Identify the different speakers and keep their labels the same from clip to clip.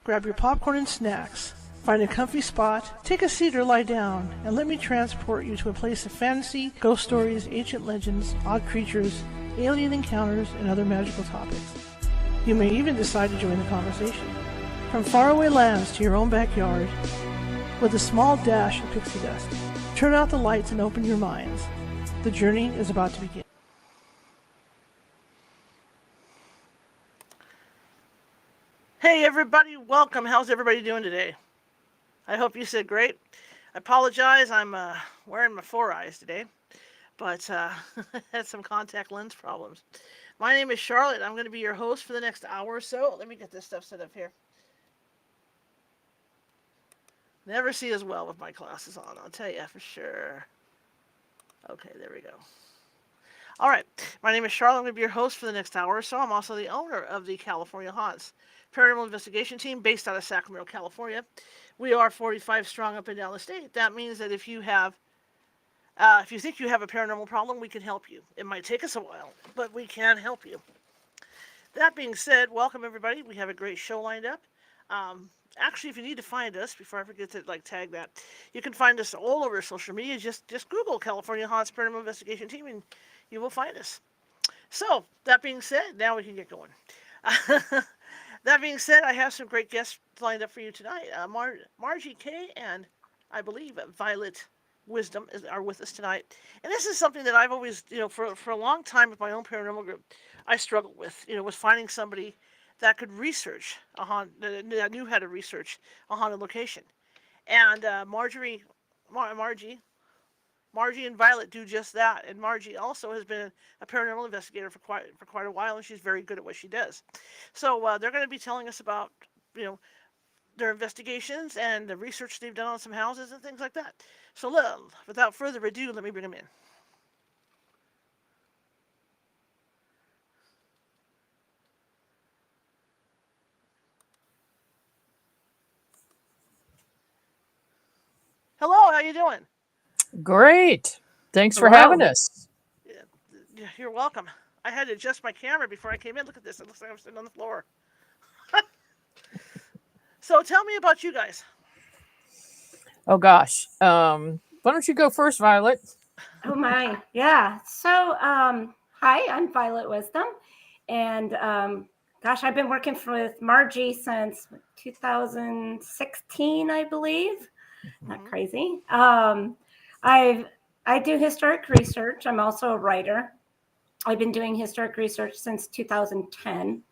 Speaker 1: Grab your popcorn and snacks. Find a comfy spot, take a seat or lie down, and let me transport you to a place of fantasy, ghost stories, ancient legends, odd creatures, alien encounters, and other magical topics. You may even decide to join the conversation. From faraway lands to your own backyard, with a small dash of pixie dust. Turn out the lights and open your minds. The journey is about to begin. Hey everybody, welcome. How's everybody doing today? I hope you said great. I apologize, I'm wearing my 4 eyes today, but had some contact lens problems. My name is Charlotte. I'm going to be your host for the next hour or so. Let me get this stuff set up here. Never see as well with my glasses on, I'll tell you for sure. Okay, there we go. All right, my name is Charlotte. I'm going to be your host for the next hour or so. I'm also the owner of the California Haunts paranormal investigation team based out of Sacramento, California. We are 45 strong up and down the state. That means that if you think you have a paranormal problem, we can help you. It might take us a while, but we can help you. That being said, welcome everybody. We have a great show lined up. Actually, if you need to find us, before I forget to tag that, you can find us all over social media. Just Google California Haunts Paranormal Investigation Team, and you will find us. So, that being said, now we can get going. That being said, I have some great guests lined up for you tonight. Margie Kay and, I believe, Violet Wisdom are with us tonight. And this is something that I've always, for a long time with my own paranormal group, I struggled with, was finding somebody that could research that knew how to research a haunted location. And Margie and Violet do just that. And Margie also has been a paranormal investigator for quite a while, and she's very good at what she does. So they're going to be telling us about their investigations and the research they've done on some houses and things like that. So without further ado, let me bring them in. Hello, how you doing?
Speaker 2: Great. Thanks for
Speaker 3: Hello.
Speaker 2: having us.
Speaker 1: Yeah, you're welcome. I had to adjust my camera before I came in. Look at this. It looks like I'm sitting on the floor. So tell me about you guys.
Speaker 2: Oh, gosh. Why don't you go first, Violet?
Speaker 3: Oh my, yeah. So, hi, I'm Violet Wisdom, and gosh, I've been working with Margie since 2016, I believe. Not crazy. I do historic research. I'm also a writer. I've been doing historic research since 2010,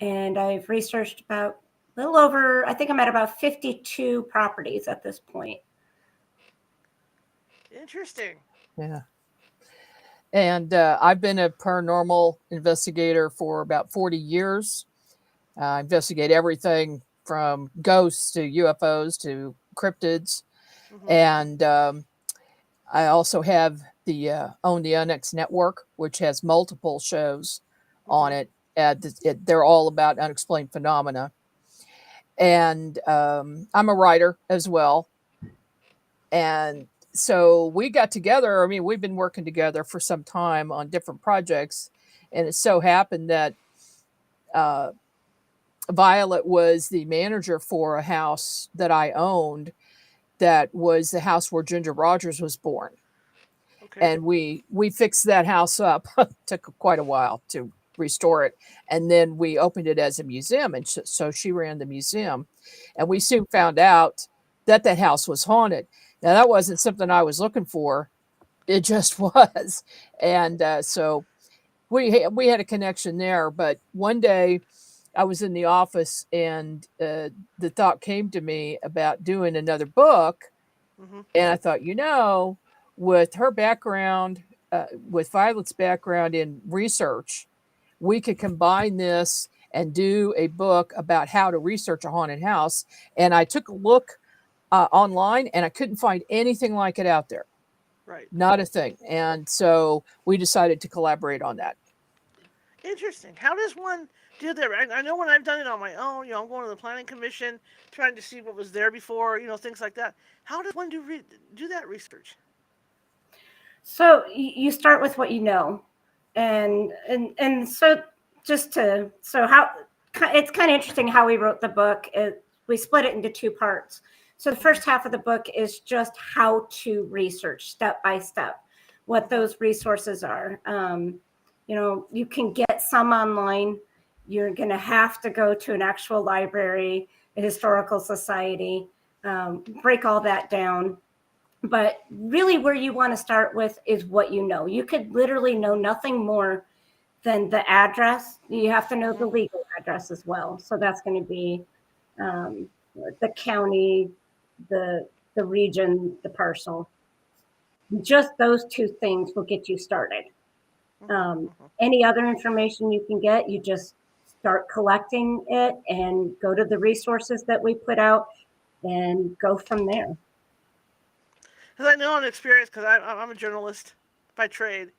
Speaker 3: and I've researched about a little over. I think I'm at about 52 properties at this point.
Speaker 1: Interesting.
Speaker 2: Yeah. And I've been a paranormal investigator for about 40 years. I investigate everything from ghosts to UFOs to cryptids. And I also have own the Onyx Network, which has multiple shows on it. They're all about unexplained phenomena. And I'm a writer as well. And so we got together. I mean, we've been working together for some time on different projects. And it so happened that Violet was the manager for a house that I owned that was the house where Ginger Rogers was born.
Speaker 1: Okay.
Speaker 2: And we fixed that house up. Took quite a while to restore it. And then we opened it as a museum. And so she ran the museum. And we soon found out that house was haunted. Now, that wasn't something I was looking for. It just was. And so we had a connection there. But one day I was in the office and the thought came to me about doing another book. And I thought, with her background, with Violet's background in research, we could combine this and do a book about how to research a haunted house. And I took a look online, and I couldn't find anything like it out there.
Speaker 1: Right.
Speaker 2: Not a thing. And so we decided to collaborate on that.
Speaker 1: Interesting. How does one do that? I know when I've done it on my own, I'm going to the planning commission, trying to see what was there before, things like that. How does one do that research?
Speaker 3: So you start with what you know, and so it's kind of interesting how we wrote the book. We split it into two parts. So the first half of the book is just how to research step by step what those resources are. You can get some online. You're going to have to go to an actual library, a historical society, break all that down. But really, where you want to start with is what you know. You could literally know nothing more than the address. You have to know the legal address as well. So that's going to be the county, the region, the parcel. Just those two things will get you started. Any other information you can get, you just start collecting it and go to the resources that we put out and go from there.
Speaker 1: Because I know an experience, because I'm a journalist by trade,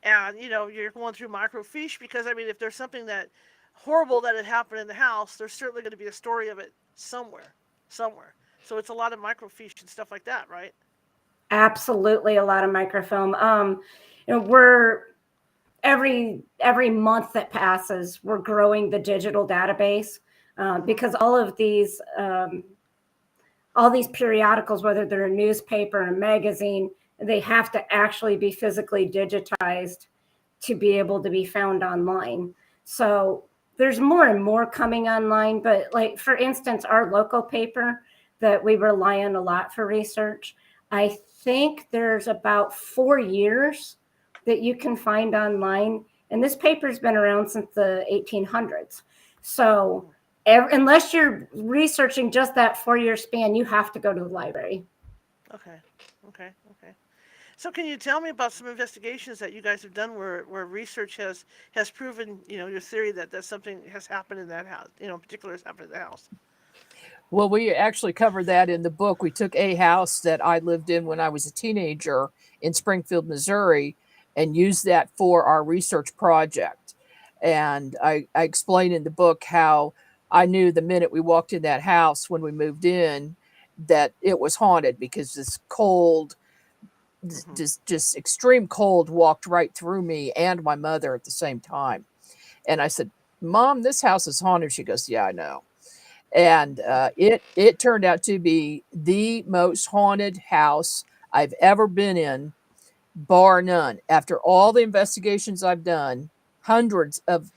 Speaker 1: and you're going through microfiche because I mean, if there's something that horrible that had happened in the house, there's certainly going to be a story of it somewhere. So it's a lot of microfiche and stuff like that, right?
Speaker 3: Absolutely, a lot of microfilm. We're every month that passes, we're growing the digital database because all these periodicals, whether they're a newspaper, a magazine, they have to actually be physically digitized to be able to be found online. So there's more and more coming online. But like, for instance, our local paper that we rely on a lot for research, I think there's about 4 years that you can find online. And this paper's been around since the 1800s. So unless you're researching just that 4-year span, you have to go to the library.
Speaker 1: Okay. So can you tell me about some investigations that you guys have done where research has proven, your theory that something has happened in that house, in particular has happened in the house?
Speaker 2: Well, we actually covered that in the book. We took a house that I lived in when I was a teenager in Springfield, Missouri, and used that for our research project. And I explain in the book how I knew the minute we walked in that house when we moved in that it was haunted because this cold, just extreme cold walked right through me and my mother at the same time. And I said, Mom, this house is haunted. She goes, yeah, I know. And it turned out to be the most haunted house I've ever been in, bar none. After all the investigations I've done, hundreds of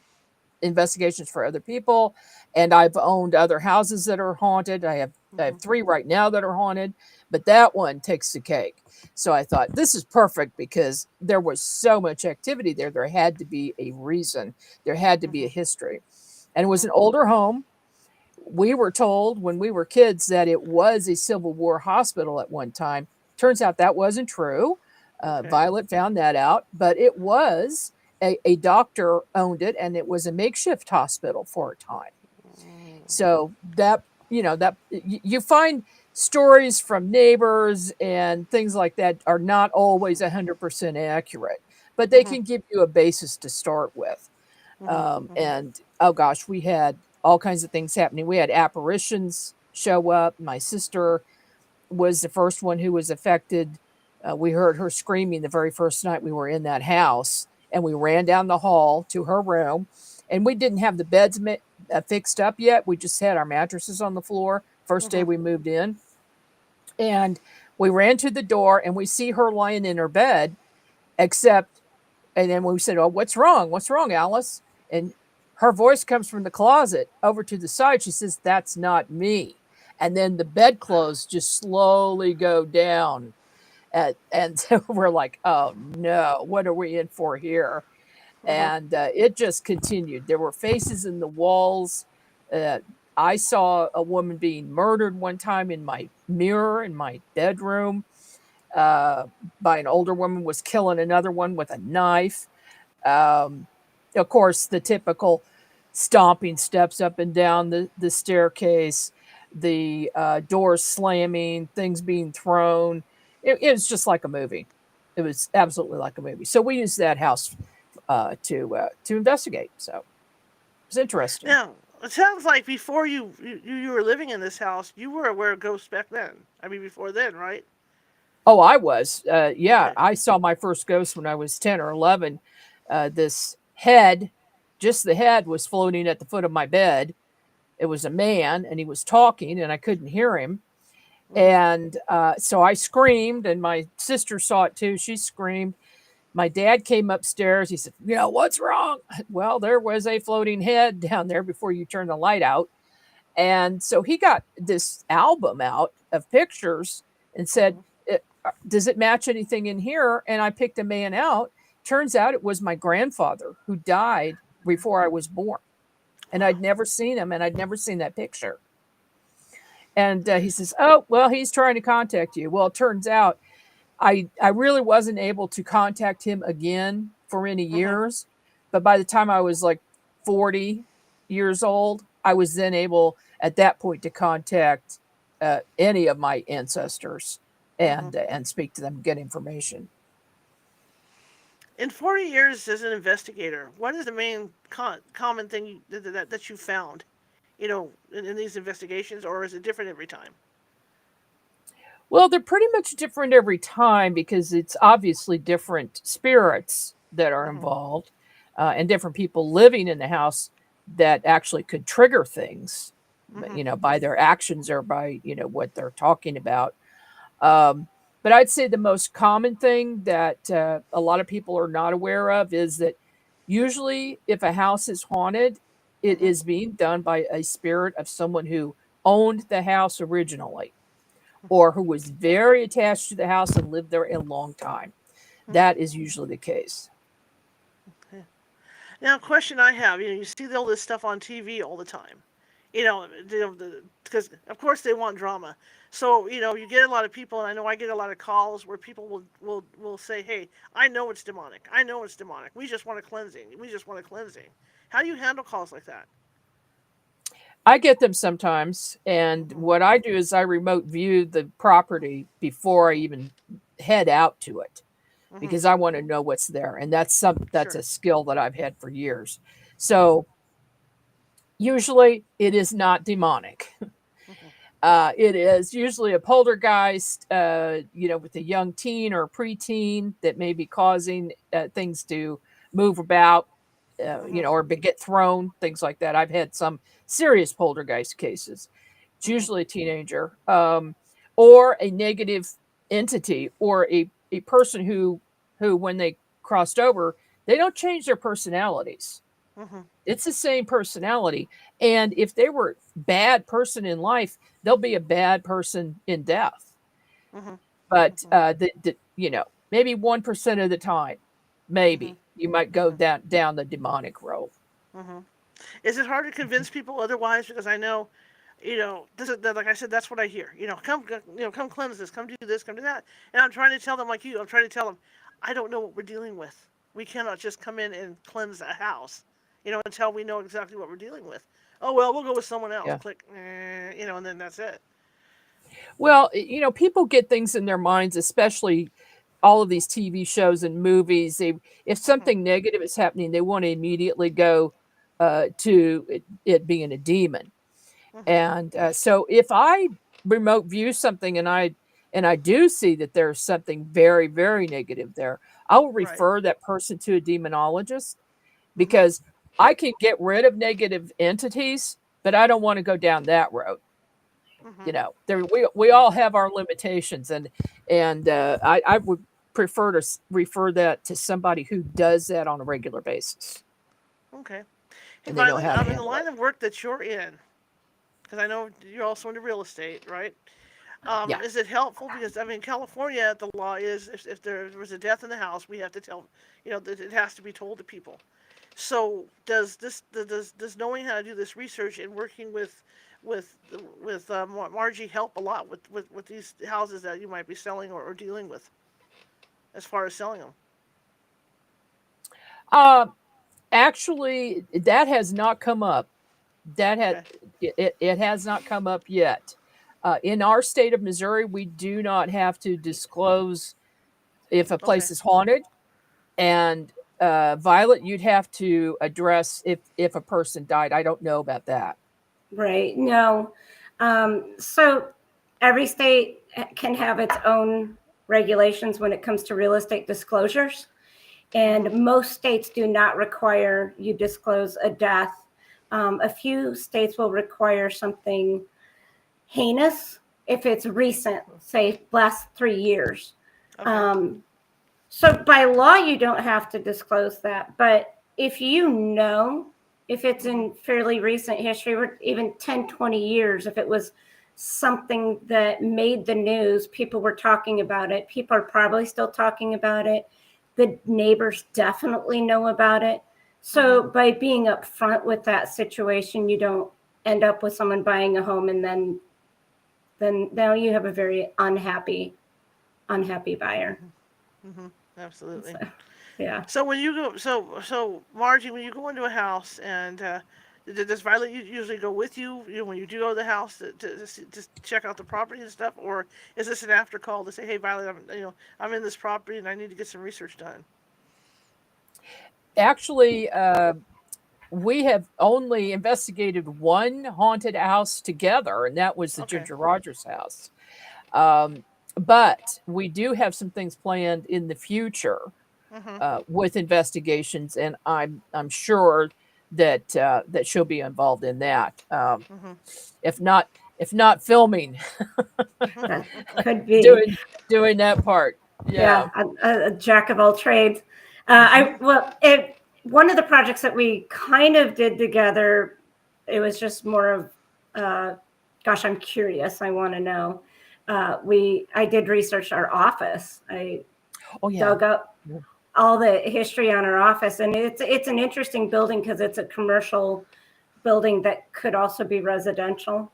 Speaker 2: investigations for other people, and I've owned other houses that are haunted. I have 3 right now that are haunted, but that one takes the cake. So I thought this is perfect because there was so much activity there. There had to be a reason. There had to be a history. And it was an older home. We were told when we were kids that it was a Civil War hospital at one time. Turns out that wasn't true. Violet found that out, but it was a doctor owned it, and it was a makeshift hospital for a time. So that you find stories from neighbors and things like that are not always 100% accurate, but they can give you a basis to start with. And oh gosh, we had all kinds of things happening. We had apparitions show up. My sister was the first one who was affected. We heard her screaming the very first night we were in that house, and we ran down the hall to her room. And we didn't have the beds fixed up yet. We just had our mattresses on the floor. First day we moved in. And we ran to the door, and we see her lying in her bed, and then we said, oh, what's wrong? What's wrong, Alice? And her voice comes from the closet over to the side. She says, that's not me. And then the bedclothes just slowly go down. And so we're like, oh no, what are we in for here? And it just continued. There were faces in the walls. I saw a woman being murdered one time in my mirror in my bedroom by an older woman was killing another one with a knife. Of course, the typical stomping steps up and down the staircase, the doors slamming, things being thrown. It was just like a movie. It was absolutely like a movie. So we used that house to investigate. So it was interesting.
Speaker 1: Now, it sounds like before you were living in this house, you were aware of ghosts back then. I mean, before then, right?
Speaker 2: Oh, I was. Yeah,
Speaker 1: Okay.
Speaker 2: I saw my first ghost when I was 10 or 11. This head just the head was floating at the foot of my bed. It was a man, and he was talking, and I couldn't hear him. And so I screamed, and my sister saw it too. She screamed. My dad came upstairs. He said, what's wrong? Well, there was a floating head down there before you turn the light out. And so he got this album out of pictures and said, does it match anything in here? And I picked a man out. Turns out it was my grandfather who died before I was born. And I'd never seen him, and I'd never seen that picture. And he says, oh, well, he's trying to contact you. Well, it turns out I really wasn't able to contact him again for many years. But by the time I was like 40 years old, I was then able at that point to contact any of my ancestors and speak to them, get information.
Speaker 1: In 40 years as an investigator, what is the main common thing that you found, in these investigations, or is it different every time?
Speaker 2: Well, they're pretty much different every time because it's obviously different spirits that are involved and different people living in the house that actually could trigger things, by their actions or by, what they're talking about. But I'd say the most common thing that a lot of people are not aware of is that usually if a house is haunted, it is being done by a spirit of someone who owned the house originally, or who was very attached to the house and lived there a long time. That is usually the case.
Speaker 1: Okay. Now, a question I have, you see all this stuff on TV all the time, because of course they want drama. So, you get a lot of people, and I know I get a lot of calls where people will say, hey, I know it's demonic. I know it's demonic. We just want a cleansing. We just want a cleansing. How do you handle calls like that?
Speaker 2: I get them sometimes, and what I do is I remote view the property before I even head out to it because I want to know what's there, and that's a skill that I've had for years. So usually it is not demonic. It is usually a poltergeist, with a young teen or a preteen that may be causing things to move about, or get thrown, things like that. I've had some serious poltergeist cases. It's usually a teenager, or a negative entity, or a person who when they crossed over, they don't change their personalities. It's the same personality. And if they were a bad person in life, they'll be a bad person in death. But maybe 1% of the time, maybe you might go down the demonic road.
Speaker 1: Is it hard to convince people otherwise? Because I know, like I said, that's what I hear. Come cleanse this, come do this, come do that. And I'm trying to tell them, like you, I'm trying to tell them, I don't know what we're dealing with. We cannot just come in and cleanse a house, until we know exactly what we're dealing with. Oh, well, we'll go with someone else. Yeah. Click, and then that's it.
Speaker 2: Well, people get things in their minds, especially all of these TV shows and movies. If something negative is happening, they want to immediately go to it being a demon. And so if I remote view something and I do see that there's something very, very negative there, I will refer that person to a demonologist because I can get rid of negative entities, but I don't want to go down that road. We all have our limitations, and I would prefer to refer that to somebody who does that on a regular basis.
Speaker 1: Okay. Hey,
Speaker 2: and they know how to
Speaker 1: in the line of work that you're in, because I know you're also into real estate, right?
Speaker 2: Yeah.
Speaker 1: Is it helpful? Because California, the law is if there was a death in the house, we have to tell, that it has to be told to people. So does knowing how to do this research and working with Margie help a lot with these houses that you might be selling or dealing with, as far as selling them?
Speaker 2: Actually, that has not come up. It has not come up yet. In our state of Missouri, we do not have to disclose if a place is haunted. And Violet, you'd have to address if a person died. I don't know about that.
Speaker 3: Right. No. So every state can have its own regulations when it comes to real estate disclosures. And most states do not require you disclose a death. A few states will require something heinous if it's recent, say last 3 years.
Speaker 1: Okay.
Speaker 3: So by law, you don't have to disclose that. But if you know, if it's in fairly recent history, or even 10, 20 years, if it was something that made the news, people were talking about it, people are probably still talking about it. The neighbors definitely know about it. So by being upfront with that situation, you don't end up with someone buying a home and then now you have a very unhappy buyer.
Speaker 1: Absolutely.
Speaker 3: So, yeah.
Speaker 1: So when you go, so Margie, when you go into a house, and does Violet usually go with you? You know, when you do go to the house to check out the property and stuff, or is this an after call to say, "Hey, Violet, I'm in this property and I need to get some research done."
Speaker 2: Actually, we have only investigated one haunted house together, and that was the
Speaker 1: Okay.
Speaker 2: Ginger Rogers house. Um, but we do have some things planned in the future
Speaker 1: Mm-hmm.
Speaker 2: with investigations, and I'm sure that that she'll be involved in that.
Speaker 1: Mm-hmm.
Speaker 2: If not, if not filming,
Speaker 3: That could be.
Speaker 2: doing that part. Yeah.
Speaker 3: Yeah, a jack of all trades.
Speaker 2: Mhm.
Speaker 3: One of the projects that we kind of did together, it was just more of, gosh, I'm curious. I want to know. I did research our office. I
Speaker 2: Oh yeah.
Speaker 3: dug up
Speaker 2: Yeah.
Speaker 3: all the history on our office, and it's an interesting building because it's a commercial building that could also be residential.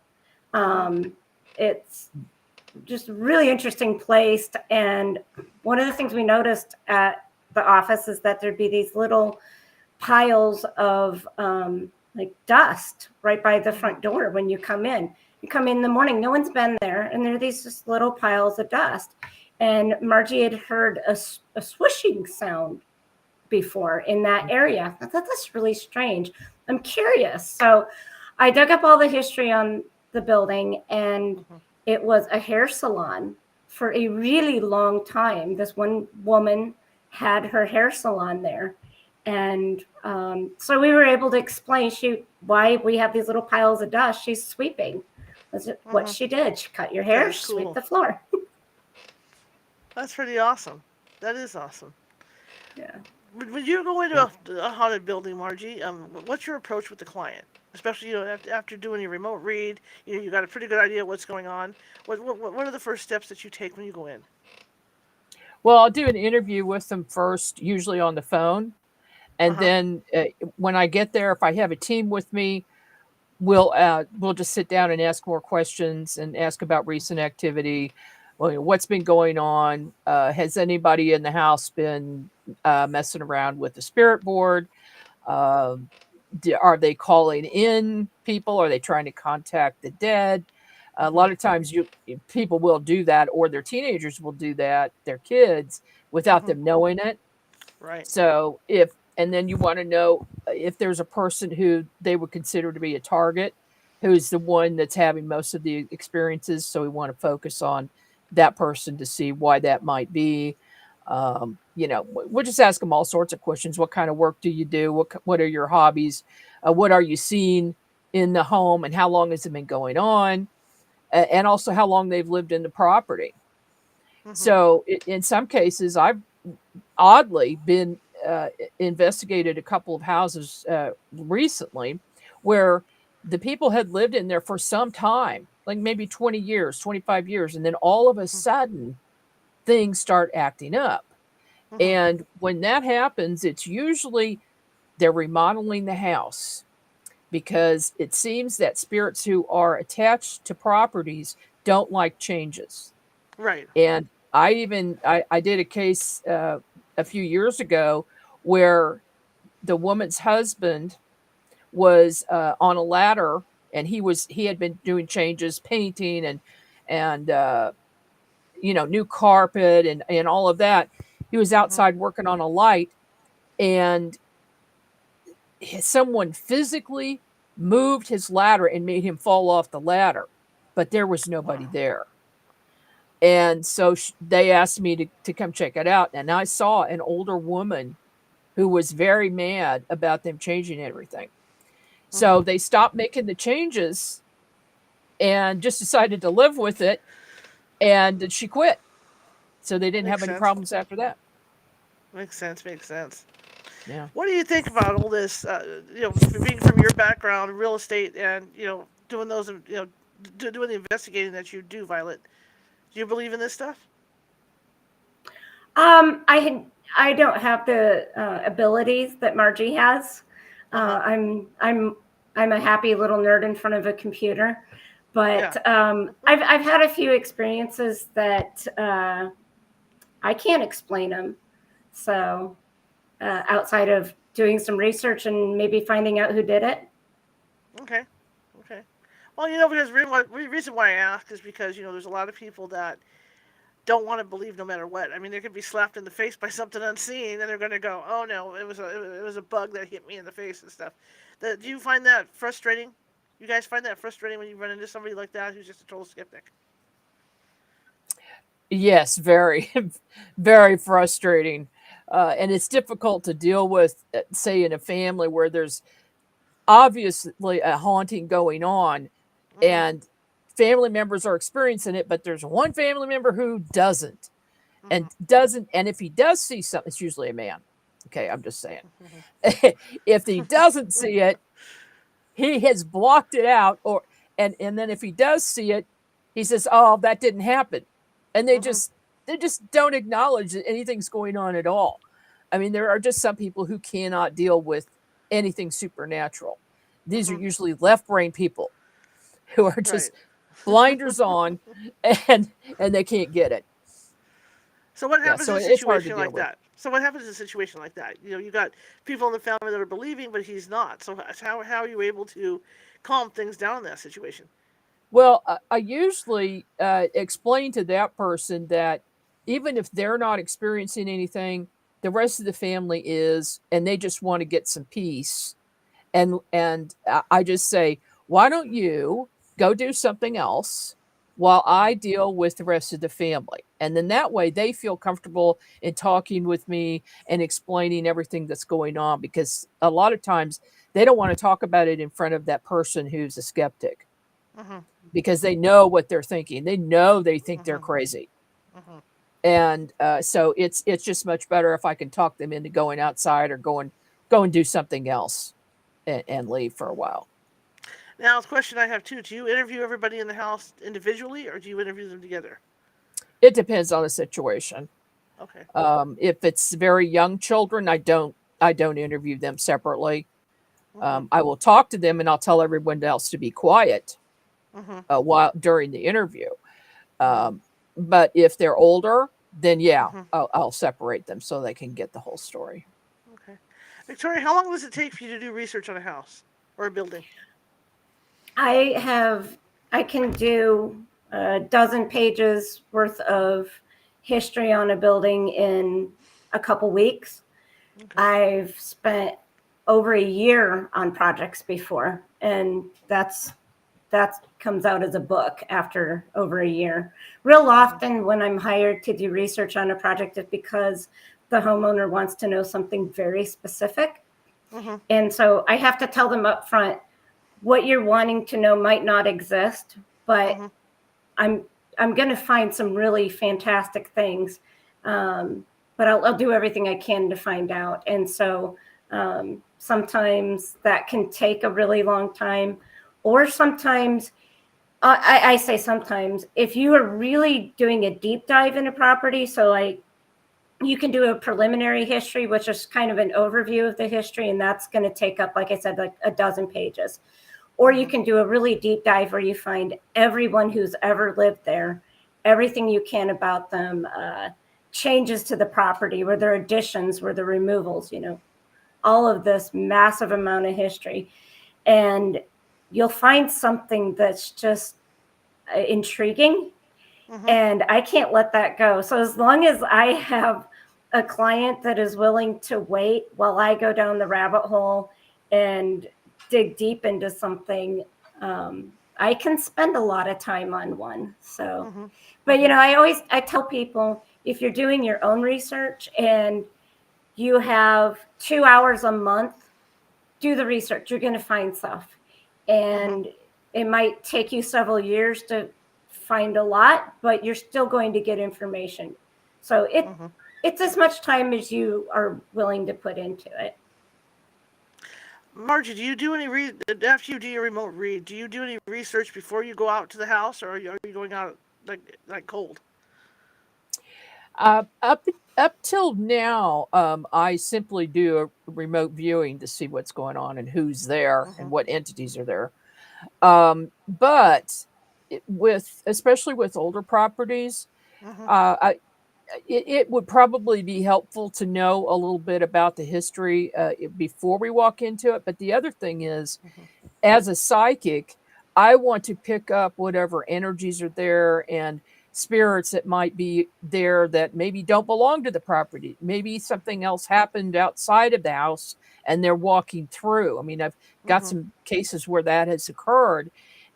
Speaker 3: It's just a really interesting place. And one of the things we noticed at the office is that there'd be these little piles of like dust right by the front door when you come in. You come in the morning, no one's been there, and there are these just little piles of dust. And Margie had heard a swishing sound before in that area. I thought that's really strange. I'm curious. So I dug up all the history on the building, and it was a hair salon for a really long time. This one woman had her hair salon there. And so we were able to explain why we have these little piles of dust. She's sweeping. That's what she did. She cut your hair,
Speaker 1: Very
Speaker 3: sweep
Speaker 1: cool.
Speaker 3: the floor.
Speaker 1: That's pretty awesome. That is awesome.
Speaker 3: Yeah.
Speaker 1: When you go into a haunted building, Margie, what's your approach with the client? Especially, after doing your remote read, you got a pretty good idea of what's going on. What are the first steps that you take when you go in?
Speaker 2: Well, I'll do an interview with them first, usually on the phone,
Speaker 1: Uh
Speaker 2: and
Speaker 1: huh.
Speaker 2: then when I get there, if I have a team with me, we'll just sit down and ask more questions and ask about recent activity. Well, what's been going on? Has anybody in the house been messing around with the spirit board? Um, are they calling in people? Are they trying to contact the dead? A lot of times, people will do that, or their teenagers will do that, their kids, without them knowing it.
Speaker 1: Right.
Speaker 2: So if and then you want to know if there's a person who they would consider to be a target, who's the one that's having most of the experiences. So we want to focus on that person to see why that might be. We'll just ask them all sorts of questions. What kind of work do you do? What are your hobbies? What are you seeing in the home, and how long has it been going on? And also how long they've lived in the property. So in some cases, I've oddly been investigated a couple of houses recently where the people had lived in there for some time, like maybe 20 years, 25 years, and then all of a sudden things start acting up. And when that happens, it's usually they're remodeling the house because it seems that spirits who are attached to properties don't like changes.
Speaker 1: Right.
Speaker 2: And I did a case a few years ago where the woman's husband was on a ladder, and he had been doing changes, painting and new carpet and all of that. He was outside working on a light, and someone physically moved his ladder and made him fall off the ladder, but there was nobody
Speaker 1: Wow.
Speaker 2: there. And so they asked me to come check it out. And I saw an older woman who was very mad about them changing everything.
Speaker 1: Mm-hmm.
Speaker 2: So they stopped making the changes and just decided to live with it. And she quit. So they didn't have
Speaker 1: Makes
Speaker 2: any
Speaker 1: sense.
Speaker 2: problems after that.
Speaker 1: Makes sense. Makes sense.
Speaker 2: Yeah.
Speaker 1: What do you think about all this? Being from your background, real estate, and doing those, doing the investigating that you do, Violet. Do you believe in this stuff?
Speaker 3: I don't have the abilities that Margie has.
Speaker 1: Uh huh.
Speaker 3: I'm a happy little nerd in front of a computer,
Speaker 1: Yeah.
Speaker 3: but I've had a few experiences that I can't explain them. So outside of doing some research and maybe finding out who did it.
Speaker 1: Okay. Okay. Well, because the reason why I ask is because there's a lot of people that don't want to believe no matter what. I mean, they could be slapped in the face by something unseen, and they're going to go, "Oh no, it was a bug that hit me in the face and stuff." Do you find that frustrating? You guys find that frustrating when you run into somebody like that who's just a total skeptic?
Speaker 2: Yes, very, very frustrating. And it's difficult to deal with, say, in a family where there's obviously a haunting going on
Speaker 1: Mhm.
Speaker 2: and family members are experiencing it, but there's one family member who doesn't and
Speaker 1: Mhm.
Speaker 2: doesn't. And if he does see something, it's usually a man. Okay, I'm just saying.
Speaker 1: Mhm.
Speaker 2: If he doesn't see it, he has blocked it out, and then if he does see it, he says, "Oh, that didn't happen," and
Speaker 1: Mhm.
Speaker 2: they just don't acknowledge that anything's going on at all. I mean, there are just some people who cannot deal with anything supernatural. These are
Speaker 1: Mhm.
Speaker 2: usually left brain people who are
Speaker 1: Right.
Speaker 2: just blinders on, and they can't get it.
Speaker 1: So what
Speaker 2: Yeah,
Speaker 1: happens
Speaker 2: so
Speaker 1: in a
Speaker 2: it's hard to
Speaker 1: situation
Speaker 2: deal
Speaker 1: like
Speaker 2: with.
Speaker 1: that? So what happens in a situation like that? You got people in the family that are believing, but he's not. So how are you able to calm things down in that situation?
Speaker 2: Well, I usually explain to that person that even if they're not experiencing anything, the rest of the family is, and they just want to get some peace. And I just say, why don't you go do something else while I
Speaker 1: Mhm.
Speaker 2: deal with the rest of the family? And then that way they feel comfortable in talking with me and explaining everything that's going on because a lot of times they don't want to talk about it in front of that person who's a skeptic
Speaker 1: Mhm.
Speaker 2: because they know what they're thinking. They know they think they're
Speaker 1: Mhm.
Speaker 2: crazy.
Speaker 1: Mhm.
Speaker 2: And so it's just much better if I can talk them into going outside or go and do something else and leave for a while.
Speaker 1: Now, the question I have too: do you interview everybody in the house individually, or do you interview them together?
Speaker 2: It depends on the situation.
Speaker 1: Okay.
Speaker 2: If it's very young children, I don't interview them separately.
Speaker 1: Mhm.
Speaker 2: I will talk to them and I'll tell everyone else to be quiet
Speaker 1: Mhm.
Speaker 2: while during the interview.
Speaker 1: Mhm.
Speaker 2: Um, but if they're older, then yeah,
Speaker 1: Mhm.
Speaker 2: I'll separate them so they can get the whole story.
Speaker 1: Okay. Victoria, how long does it take for you to do research on a house or a building?
Speaker 3: I have, I can do a dozen pages worth of history on a building in a couple weeks.
Speaker 1: Okay.
Speaker 3: I've spent over a year on projects before, and that comes out as a book after over a year. Real
Speaker 1: Mhm.
Speaker 3: often, when I'm hired to do research on a project, it's because the homeowner wants to know something very specific.
Speaker 1: Mhm.
Speaker 3: And so I have to tell them up front what you're wanting to know might not exist, but
Speaker 1: Mhm.
Speaker 3: I'm I'm going to find some really fantastic things. Um, but I'll do everything I can to find out. And so sometimes that can take a really long time, or sometimes I say sometimes if you are really doing a deep dive in a property, so like you can do a preliminary history, which is kind of an overview of the history, and that's going to take up, like I said, like a dozen pages. Or you
Speaker 1: Mhm.
Speaker 3: can do a really deep dive where you find everyone who's ever lived there, everything you can about them, changes to the property, were there additions, were there removals, all of this massive amount of history. And you'll find something that's just intriguing,
Speaker 1: Mhm.
Speaker 3: and I can't let that go. So as long as I have a client that is willing to wait while I go down the rabbit hole and dig deep into something, I can spend a lot of time on one. So,
Speaker 1: Mhm.
Speaker 3: but
Speaker 1: Mhm.
Speaker 3: I tell people if you're doing your own research and you have 2 hours a month, do the research. You're going to find stuff. And it might take you several years to find a lot, but you're still going to get information. So it's as much time as you are willing to put into it.
Speaker 1: Margie, do you do any after you do your remote read? Do you do any research before you go out to the house, or are you going out like cold?
Speaker 2: Up till now, I simply do a remote viewing to see what's going on and who's there and what entities are there. But with especially with older properties, I it would probably be helpful to know a little bit about the history before we walk into it. But the other thing is, as a psychic, I want to pick up whatever energies are there and spirits that might be there that maybe don't belong to the property. Maybe something else happened outside of the house and they're walking through. I mean, I've got some cases where that has occurred.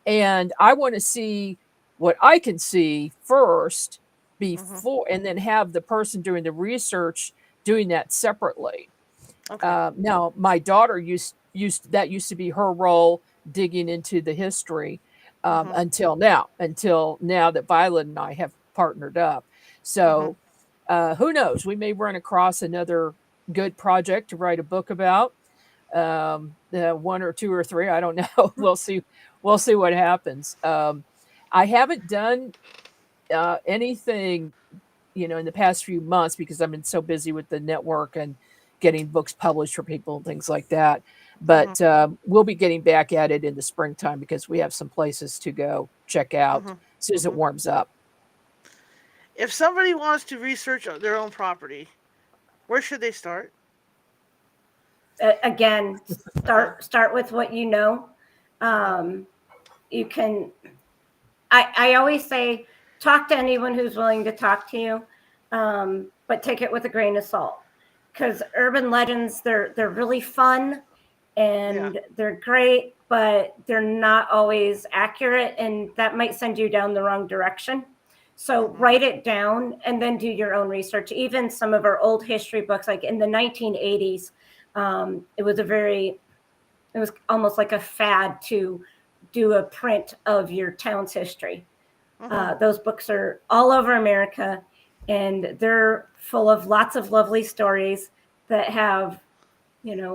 Speaker 2: And I want to see what I can see first before, and then have the person doing the research doing that separately.
Speaker 1: Okay.
Speaker 2: Now, my daughter used to be her role, digging into the history, until now that Violet and I have partnered up. So who knows? We may run across another good project to write a book about. One or two or three, I don't know. We'll see. We'll see what happens. I haven't done anything, in the past few months because I've been so busy with the network and getting books published for people and things like that. But we'll be getting back at it in the springtime because we have some places to go check out as soon as it warms up.
Speaker 1: If somebody wants to research their own property, where should they start?
Speaker 3: Again, start with what you know. You can. I always say, talk to anyone who's willing to talk to you, but take it with a grain of salt. Because urban legends, they're really fun and they're great, but they're not always accurate, and that might send you down the wrong direction. So write it down and then do your own research. Even some of our old history books, like in the 1980s, it was almost like a fad to do a print of your town's history. Those books are all over America, and they're full of lots of lovely stories that have,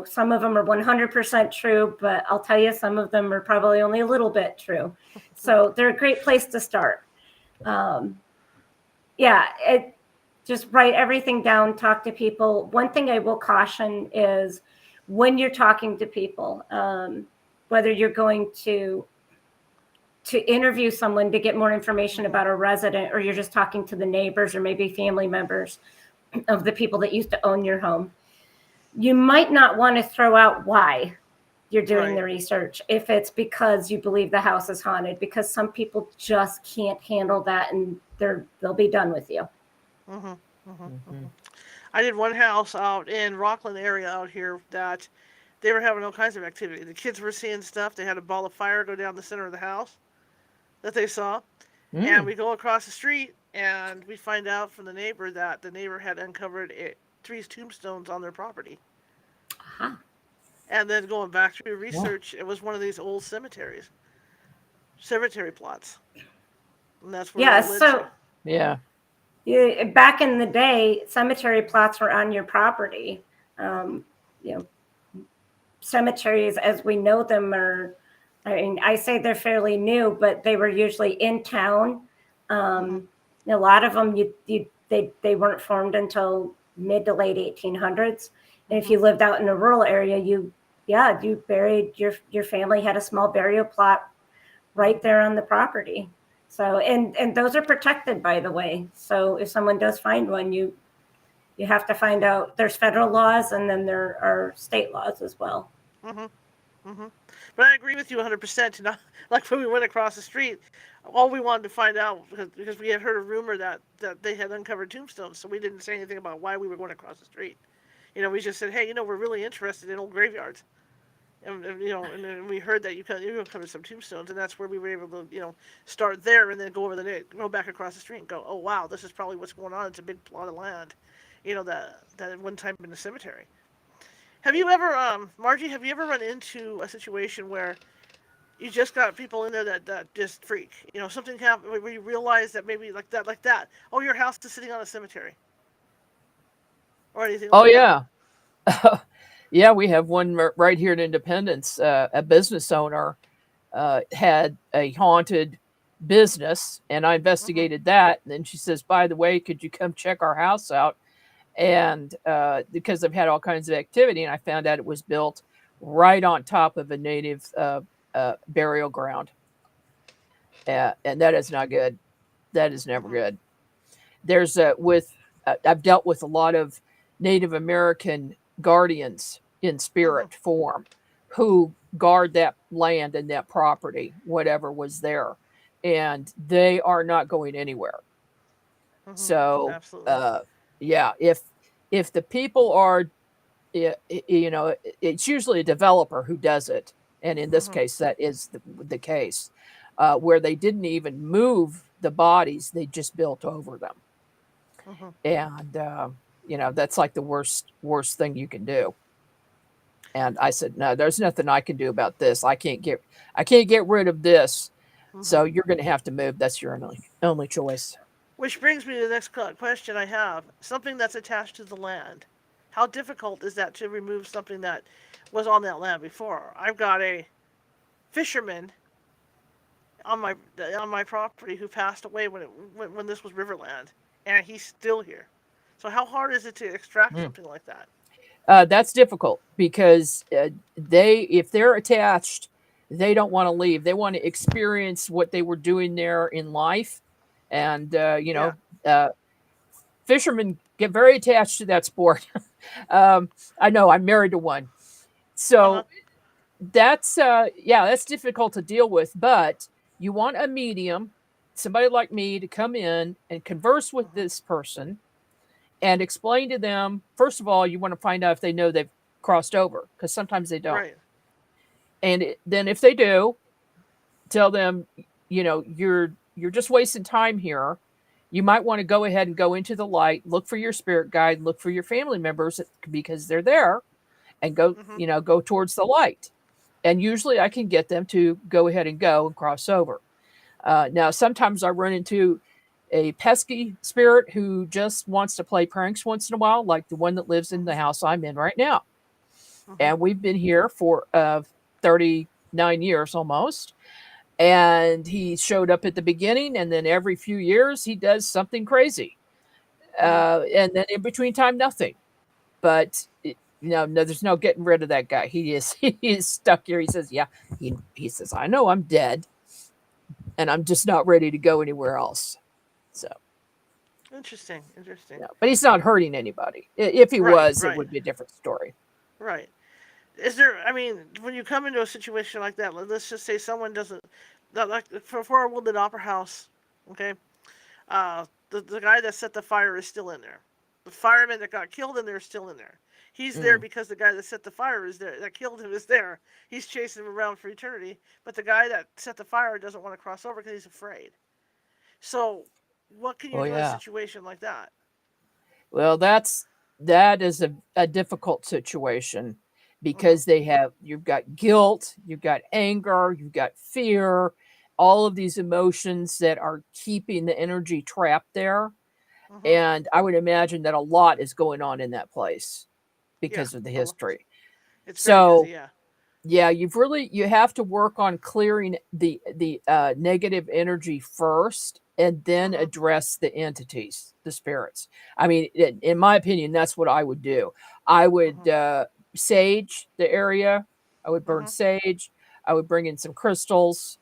Speaker 3: some of them are 100% true, but I'll tell you, some of them are probably only a little bit true. So they're a great place to start. Just write everything down, talk to people. One thing I will caution is when you're talking to people, whether you're going to interview someone to get more information about a resident, or you're just talking to the neighbors or maybe family members of the people that used to own your home, you might not want to throw out why you're doing the research if it's because you believe the house is haunted, because some people just can't handle that and they'll be done with you.
Speaker 1: I did one house out in Rockland area out here that they were having all kinds of activity. The kids were seeing stuff. They had a ball of fire go down the center of the house that they saw. And we go across the street and we find out from the neighbor that the neighbor had uncovered three tombstones on their property. And then going back through research, it was one of these old cemetery plots. And that's where it led to.
Speaker 2: Yeah.
Speaker 3: Back in the day, cemetery plots were on your property. Cemeteries as we know them I say they're fairly new, but they were usually in town. A lot of them, they weren't formed until mid to late 1800s. And if you lived out in a rural area, you buried your family had a small burial plot right there on the property. So, and those are protected, by the way. So if someone does find one, you have to find out. There's federal laws, and then there are state laws as well.
Speaker 1: But I agree with you 100%. Not, like when we went across the street, all we wanted to find out, because we had heard a rumor that they had uncovered tombstones, so we didn't say anything about why we were going across the street. We just said, hey, we're really interested in old graveyards. And then we heard that you uncovered some tombstones, and that's where we were able to, start there and then go back across the street and go, oh, wow, this is probably what's going on. It's a big plot of land. that at one time in the cemetery. Have you ever, Margie? Have you ever run into a situation where you just got people in there that just freak? Something happened where you realize that maybe like that. Oh, your house is sitting on a cemetery or anything
Speaker 2: Oh
Speaker 1: like that.
Speaker 2: yeah. Yeah, we have one right here in Independence. A business owner had a haunted business, and I
Speaker 1: Mhm.
Speaker 2: investigated that. And then she says, "By the way, could you come check our house out?" And because I've had all kinds of activity, and I found out it was built right on top of a native burial ground, and that is not good. That is never
Speaker 1: Mhm.
Speaker 2: good. There's I've dealt with a lot of Native American guardians in
Speaker 1: Mhm.
Speaker 2: spirit form who guard that land and that property, whatever was there, and they are not going anywhere.
Speaker 1: Mhm.
Speaker 2: So,
Speaker 1: Absolutely.
Speaker 2: uh, yeah, if the people are, it's usually a developer who does it, and in this
Speaker 1: Mhm.
Speaker 2: case, that is the case, where they didn't even move the bodies; they just built over them,
Speaker 1: Mhm.
Speaker 2: and that's like the worst thing you can do. And I said, no, there's nothing I can do about this. I can't get rid of this. So
Speaker 1: Mhm.
Speaker 2: you're going to have to move. That's your only choice.
Speaker 1: Which brings me to the next question I have. Something that's attached to the land. How difficult is that to remove something that was on that land before? I've got a fisherman on my on my property who passed away when this was Riverland, and he's still here. So how hard is it to extract
Speaker 2: Mm.
Speaker 1: something like that?
Speaker 2: That's difficult because if they're attached, they don't want to leave. They want to experience what they were doing there in life, and
Speaker 1: Yeah.
Speaker 2: uh, fishermen get very attached to that sport. I know I'm married to one,
Speaker 1: Uh huh.
Speaker 2: so that's difficult to deal with. But you want a medium, somebody like me, to come in and converse with
Speaker 1: Mhm.
Speaker 2: this person and explain to them. First of all, you want to find out if they know they've crossed over, because sometimes they don't.
Speaker 1: Right.
Speaker 2: And then if they do, tell them, you're just wasting time here. You might want to go ahead and go into the light, look for your spirit guide, look for your family members because they're there, and go
Speaker 1: Mhm.
Speaker 2: you know go towards the light. And usually I can get them to go ahead and go and cross over. Now sometimes I run into a pesky spirit who just wants to play pranks once in a while, like the one that lives in the
Speaker 1: Mhm.
Speaker 2: house I'm in right now.
Speaker 1: Mhm.
Speaker 2: And we've been here for 39 years almost. And he showed up at the beginning, and then every few years he does something crazy.
Speaker 1: Mhm.
Speaker 2: And then in between time, nothing. But no, there's no getting rid of that guy. He is he is stuck here. He says, "Yeah." He says, "I know I'm dead, and I'm just not ready to go anywhere else." So,
Speaker 1: Interesting. Interesting.
Speaker 2: yeah, but he's not hurting anybody. If he
Speaker 1: Right.
Speaker 2: was, it
Speaker 1: Right.
Speaker 2: would be a different story.
Speaker 1: Right. Is there? I mean, when you come into a situation like that, let's just say someone doesn't, like for our Woodland Opera House, okay, the guy that set the fire is still in there. The fireman that got killed in there is still in there. He's there
Speaker 2: Mm.
Speaker 1: because the guy that set the fire is there. That killed him is there. He's chasing him around for eternity. But the guy that set the fire doesn't want to cross over because he's afraid. So, what can you
Speaker 2: Oh
Speaker 1: do in a
Speaker 2: yeah.
Speaker 1: situation like that?
Speaker 2: Well, that is a difficult situation
Speaker 1: Mhm.
Speaker 2: because you've got guilt, you've got anger, you've got fear, all of these emotions that are keeping the energy trapped there.
Speaker 1: Mhm.
Speaker 2: And I would imagine that a lot is going on in that place
Speaker 1: Yeah.
Speaker 2: because of the
Speaker 1: Well,
Speaker 2: history.
Speaker 1: it's very busy.
Speaker 2: So,
Speaker 1: Yeah.
Speaker 2: yeah, you have to work on clearing the negative energy first, and then
Speaker 1: Mhm.
Speaker 2: address the entities, the spirits. I mean, in my opinion, that's what I would do. I would
Speaker 1: Mhm.
Speaker 2: sage the area. I would burn
Speaker 1: Mhm.
Speaker 2: sage. I would bring in some crystals.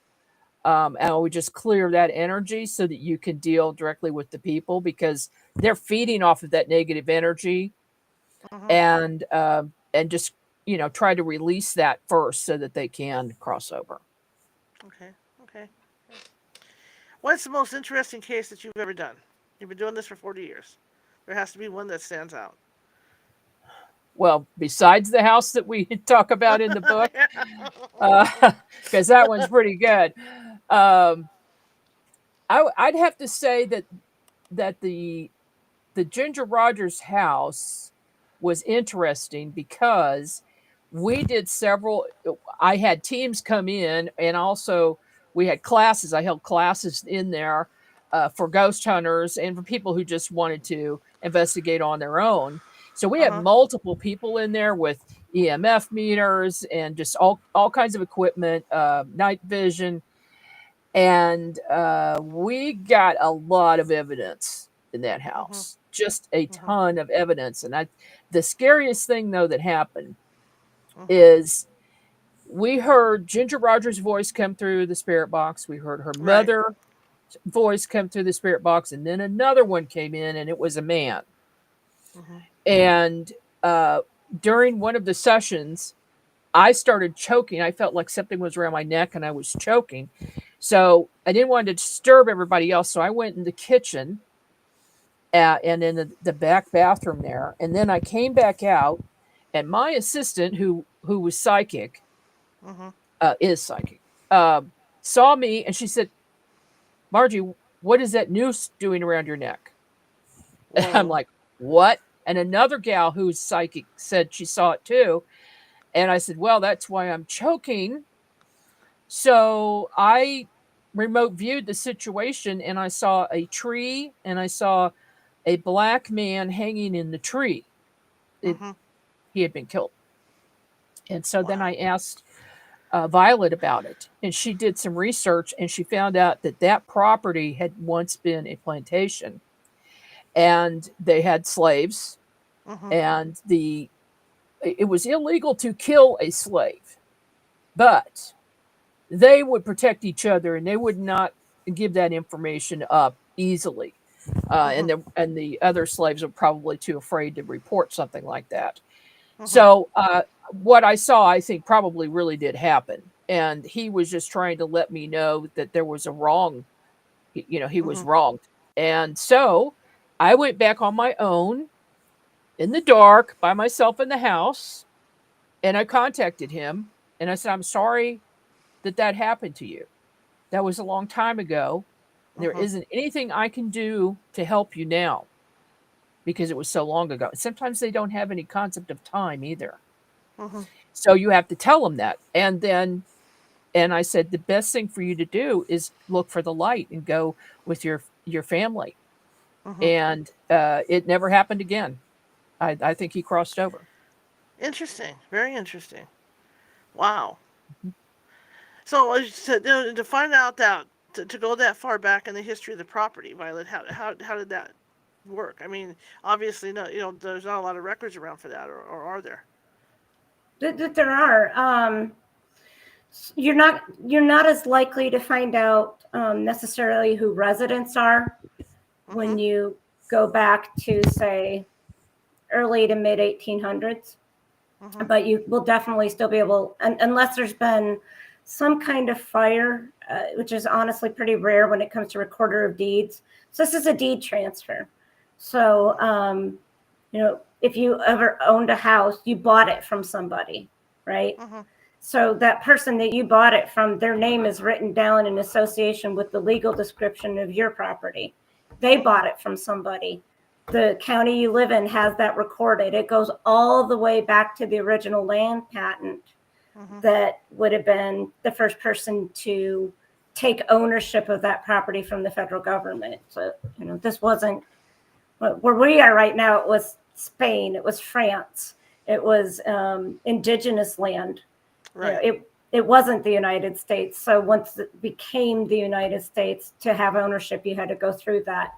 Speaker 2: And I would just clear that energy so that you can deal directly with the people, because they're feeding off of that negative energy.
Speaker 1: Mhm.
Speaker 2: And just try to release that first so that they can cross over.
Speaker 1: Okay. Okay. What's the most interesting case that you've ever done? You've been doing this for 40 years. There has to be one that stands out.
Speaker 2: Well, besides the house that we talk about in the book, because that one's pretty good. um, I'd have to say that the the Ginger Rogers house was interesting because we did several. I had teams come in, and also we had classes. I held classes in there for ghost hunters and for people who just wanted to investigate on their own. So we had
Speaker 1: Uh-huh.
Speaker 2: multiple people in there with EMF meters and just all kinds of equipment, night vision, and we got a lot of evidence in that
Speaker 1: Mhm.
Speaker 2: house, just a
Speaker 1: Mhm.
Speaker 2: ton of evidence. And the scariest thing though that happened
Speaker 1: Mhm.
Speaker 2: is we heard Ginger Rogers' voice come through the spirit box. We heard her
Speaker 1: Right.
Speaker 2: mother voice come through the spirit box, and then another one came in, and it was a man.
Speaker 1: Mhm.
Speaker 2: And uh, during one of the sessions, I started choking. I felt like something was around my neck, and I was choking. So I didn't want to disturb everybody else. So I went in the kitchen and in the back bathroom there, and then I came back out, and my assistant, who was psychic,
Speaker 1: Mhm.
Speaker 2: is psychic, um, saw me, and she said, "Margie, what is that noose doing around your neck?" And I'm
Speaker 1: Whoa.
Speaker 2: like, "What?" And another gal who's psychic said she saw it too. And I said, "Well, that's why I'm choking." So I remote viewed the situation, and I saw a tree, and I saw a black man hanging in the tree. It,
Speaker 1: Mhm.
Speaker 2: he had been killed. And so then I
Speaker 1: Wow.
Speaker 2: asked Violet about it, and she did some research, and she found out that that property had once been a plantation, and they had slaves,
Speaker 1: Mhm.
Speaker 2: and it was illegal to kill a slave, but they would protect each other, and they would not give that information up easily.
Speaker 1: Mhm.
Speaker 2: And the other slaves were probably too afraid to report something like that.
Speaker 1: Mhm.
Speaker 2: So what I saw, I think, probably really did happen, and he was just trying to let me know that there was a wrong. He was
Speaker 1: Mhm.
Speaker 2: wronged, and so I went back on my own in the dark by myself in the house, and I contacted him, and I said, "I'm sorry that that happened to you. That was a long time ago. There
Speaker 1: Mhm.
Speaker 2: isn't anything I can do to help you now because it was so long ago." Sometimes they don't have any concept of time either.
Speaker 1: Mhm.
Speaker 2: So you have to tell them that. And I said, the best thing for you to do is look for the light and go with your family.
Speaker 1: Mhm.
Speaker 2: And it never happened again. I think he crossed over.
Speaker 1: Interesting. Very interesting. Wow. So to find out that to go that far back in the history of the property, Violet, how did that work? I mean, obviously, no, there's not a lot of records around for that, or are there?
Speaker 3: There are. You're not as likely to find out necessarily who residents are when
Speaker 1: Mhm.
Speaker 3: you go back to, say, early to mid 1800s,
Speaker 1: Mhm.
Speaker 3: but you will definitely still be able, unless there's been some kind of fire, which is honestly pretty rare when it comes to recorder of deeds. So this is a deed transfer. So if you ever owned a house, you bought it from somebody, right?
Speaker 1: Mhm.
Speaker 3: So that person that you bought it from, their name is written down in association with the legal description of your property. They
Speaker 1: Mhm.
Speaker 3: bought it from somebody. The county you live in has that recorded. It goes all the way back to the original land patent
Speaker 1: Mhm.
Speaker 3: that would have been the first person to take ownership of that property from the federal government. So, this wasn't where we are right now. It was Spain, it was France, it was indigenous land.
Speaker 1: Right.
Speaker 3: It wasn't the United States. So once it became the United States, to have ownership, you had to go through that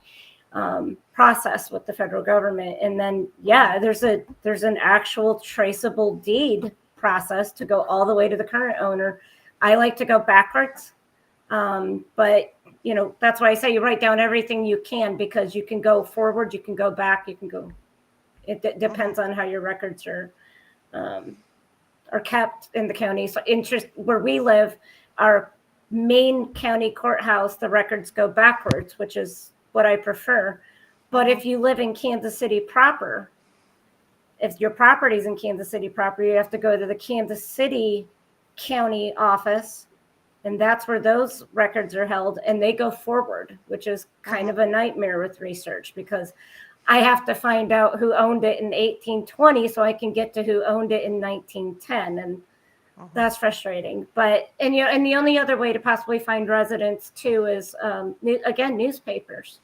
Speaker 3: process with the federal government. And then,
Speaker 1: Mhm.
Speaker 3: yeah, there's an actual traceable deed process to go all the way to the current owner. I like to go backwards, but that's why I say you write down everything you can, because you can go forward, you can go back, you can go. It
Speaker 1: Mhm.
Speaker 3: depends on how your records um, are kept in the county. So interest where we live, our main county courthouse, the records go backwards, which is what I prefer. But
Speaker 1: Mhm.
Speaker 3: if you live in Kansas City proper, if your property's in Kansas City proper, you have to go to the Kansas City county office, and that's where those records are held, and they go forward, which is kind
Speaker 1: Mhm.
Speaker 3: of a nightmare with research, because I have to find out who owned it in 1820 so I can get to who owned it in 1910. And that's frustrating. But, and the only other way to possibly find residents too is, again, newspapers.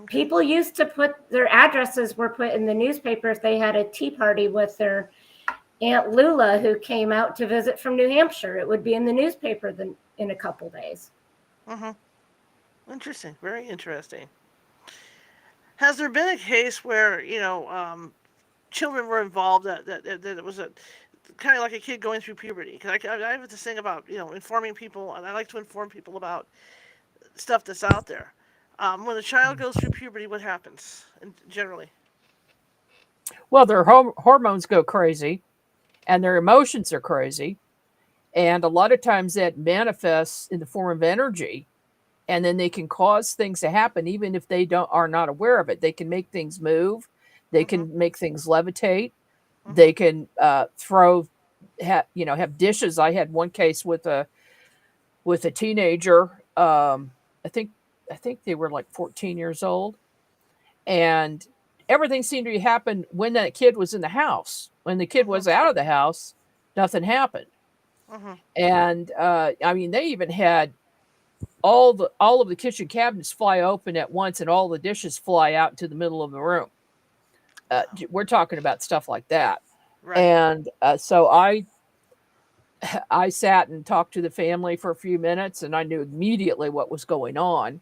Speaker 3: People used to put their addresses were put in the newspaper if they had a tea party with their Aunt Lula who came out to visit from New Hampshire. It would be in the newspaper in a couple days.
Speaker 1: Interesting. Very interesting. Has there been a case where, children were involved that it was a kind of like a kid going through puberty? Because I have this thing about, informing people, and I like to inform people about stuff that's out there. When a child goes through puberty, what happens generally?
Speaker 2: Well, their hormones go crazy and their emotions are crazy. And a lot of times that manifests in the form of energy. And then they can cause things to happen even if they are not aware of it. They can make things move. They can make things levitate. They can have dishes. I had one case with a teenager. I think they were like 14 years old, and everything seemed to happen when that kid was in the house. When the kid was out of the house, nothing happened. And they even had all of the kitchen cabinets fly open at once, and all the dishes fly out into the middle of the room. We're talking about stuff like that. Right. And so I sat and talked to the family for a few minutes, and I knew immediately what was going on.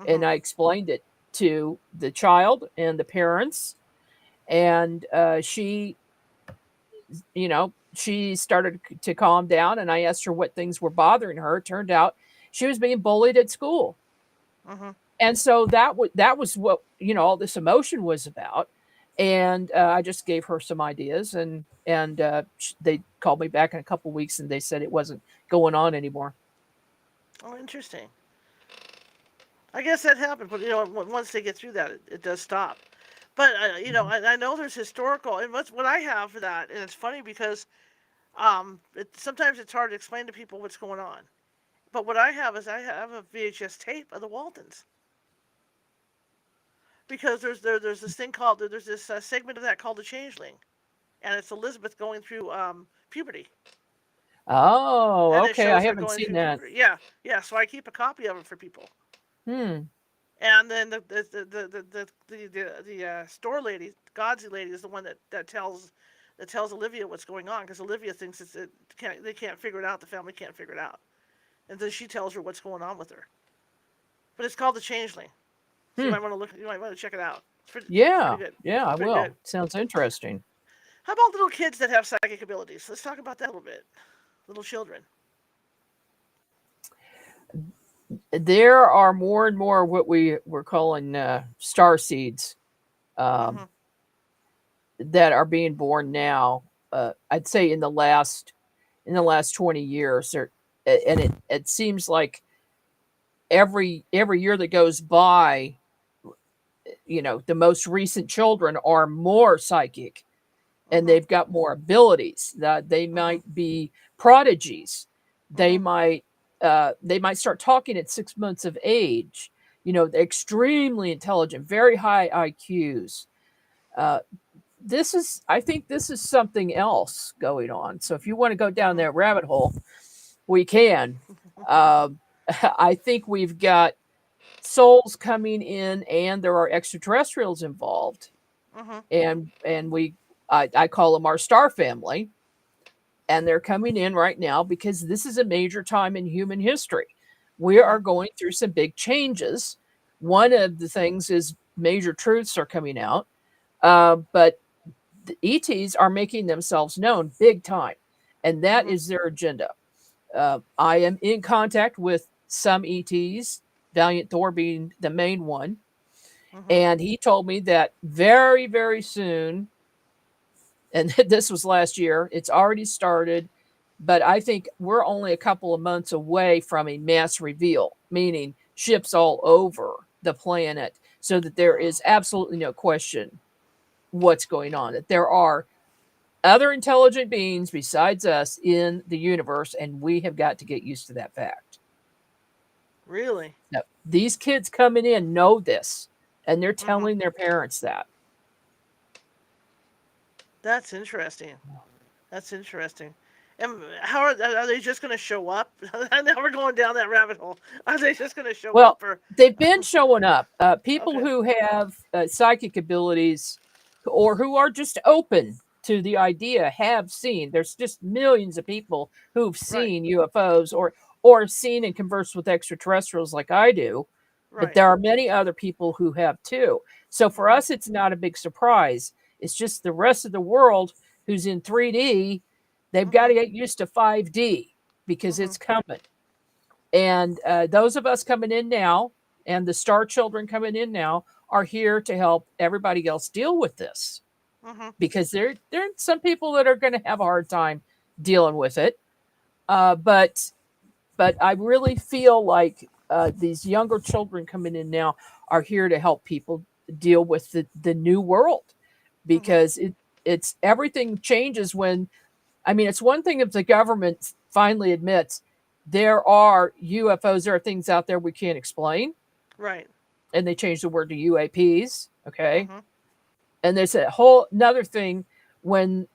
Speaker 2: And I explained it to the child and the parents. And she started to calm down, and I asked her what things were bothering her. It turned out she was being bullied at school. And so that was what, all this emotion was about. And I just gave her some ideas, and they called me back in a couple of weeks, and they said it wasn't going on anymore.
Speaker 1: Oh, interesting. I guess that happened, but once they get through that, it does stop. But I know there's historical, and what I have for that, and it's funny because sometimes it's hard to explain to people what's going on. But what I have is I have a VHS tape of the Waltons. Because there's this thing called, there's this segment of that called The Changeling. And it's Elizabeth going through puberty.
Speaker 2: Oh, okay. I haven't seen that.
Speaker 1: Puberty. Yeah. So I keep a copy of it for people. And then the store lady, Godsey lady, is the one that tells Olivia what's going on, because Olivia thinks they can't figure it out. The family can't figure it out. And then she tells her what's going on with her. But it's called The Changeling. So you might want to check it out. It's pretty good.
Speaker 2: Yeah, I will. Good. Sounds interesting.
Speaker 1: How about little kids that have psychic abilities? Let's talk about that a little bit. Little children.
Speaker 2: There are more and more what we're calling star seeds that are being born now. I'd say in the last 20 years, and it seems like every year that goes by, the most recent children are more psychic, and they've got more abilities. That they might be prodigies. They might start talking at 6 months of age. Extremely intelligent, very high IQs. I think this is something else going on. So if you want to go down that rabbit hole, we can. I think we've got souls coming in, and there are extraterrestrials involved. And I call them our star family. And they're coming in right now because this is a major time in human history. We are going through some big changes. One of the things is major truths are coming out. But the ETs are making themselves known big time. And that is their agenda. I am in contact with some ETs, Valiant Thor being the main one. And he told me that very, very soon, and this was last year, it's already started, but I think we're only a couple of months away from a mass reveal, meaning ships all over the planet, so that there is absolutely no question what's going on, that there are other intelligent beings besides us in the universe, and we have got to get used to that fact.
Speaker 1: Really?
Speaker 2: Now, these kids coming in know this, and they're
Speaker 1: Mhm.
Speaker 2: telling their parents that.
Speaker 1: That's interesting. That's interesting. And how are they just going to show up? Now we're going down that rabbit hole. Are they just going to show
Speaker 2: Well,
Speaker 1: up, or
Speaker 2: they've been showing up. People
Speaker 1: okay,
Speaker 2: who have psychic abilities or who are just open to the idea have seen. There's just millions of people who've
Speaker 1: right,
Speaker 2: seen UFOs or seen and conversed with extraterrestrials like I do, but
Speaker 1: right,
Speaker 2: there are many other people who have too. So for
Speaker 1: mhm,
Speaker 2: us, it's not a big surprise. It's just the rest of the world who's in 3D, they've got to
Speaker 1: mhm,
Speaker 2: get used to 5D because
Speaker 1: mhm,
Speaker 2: it's coming. And those of us coming in now and the star children coming in now are here to help everybody else deal with this
Speaker 1: mhm,
Speaker 2: because there are some people that are going to have a hard time dealing with it. But I really feel like these younger children coming in now are here to help people deal with the new world
Speaker 1: mhm,
Speaker 2: because it's everything changes when I mean, it's one thing if the government finally admits there are UFOs, there are things out there we can't explain,
Speaker 1: right,
Speaker 2: and they change the word to UAPs, okay?
Speaker 1: mhm,
Speaker 2: And there's a whole another thing when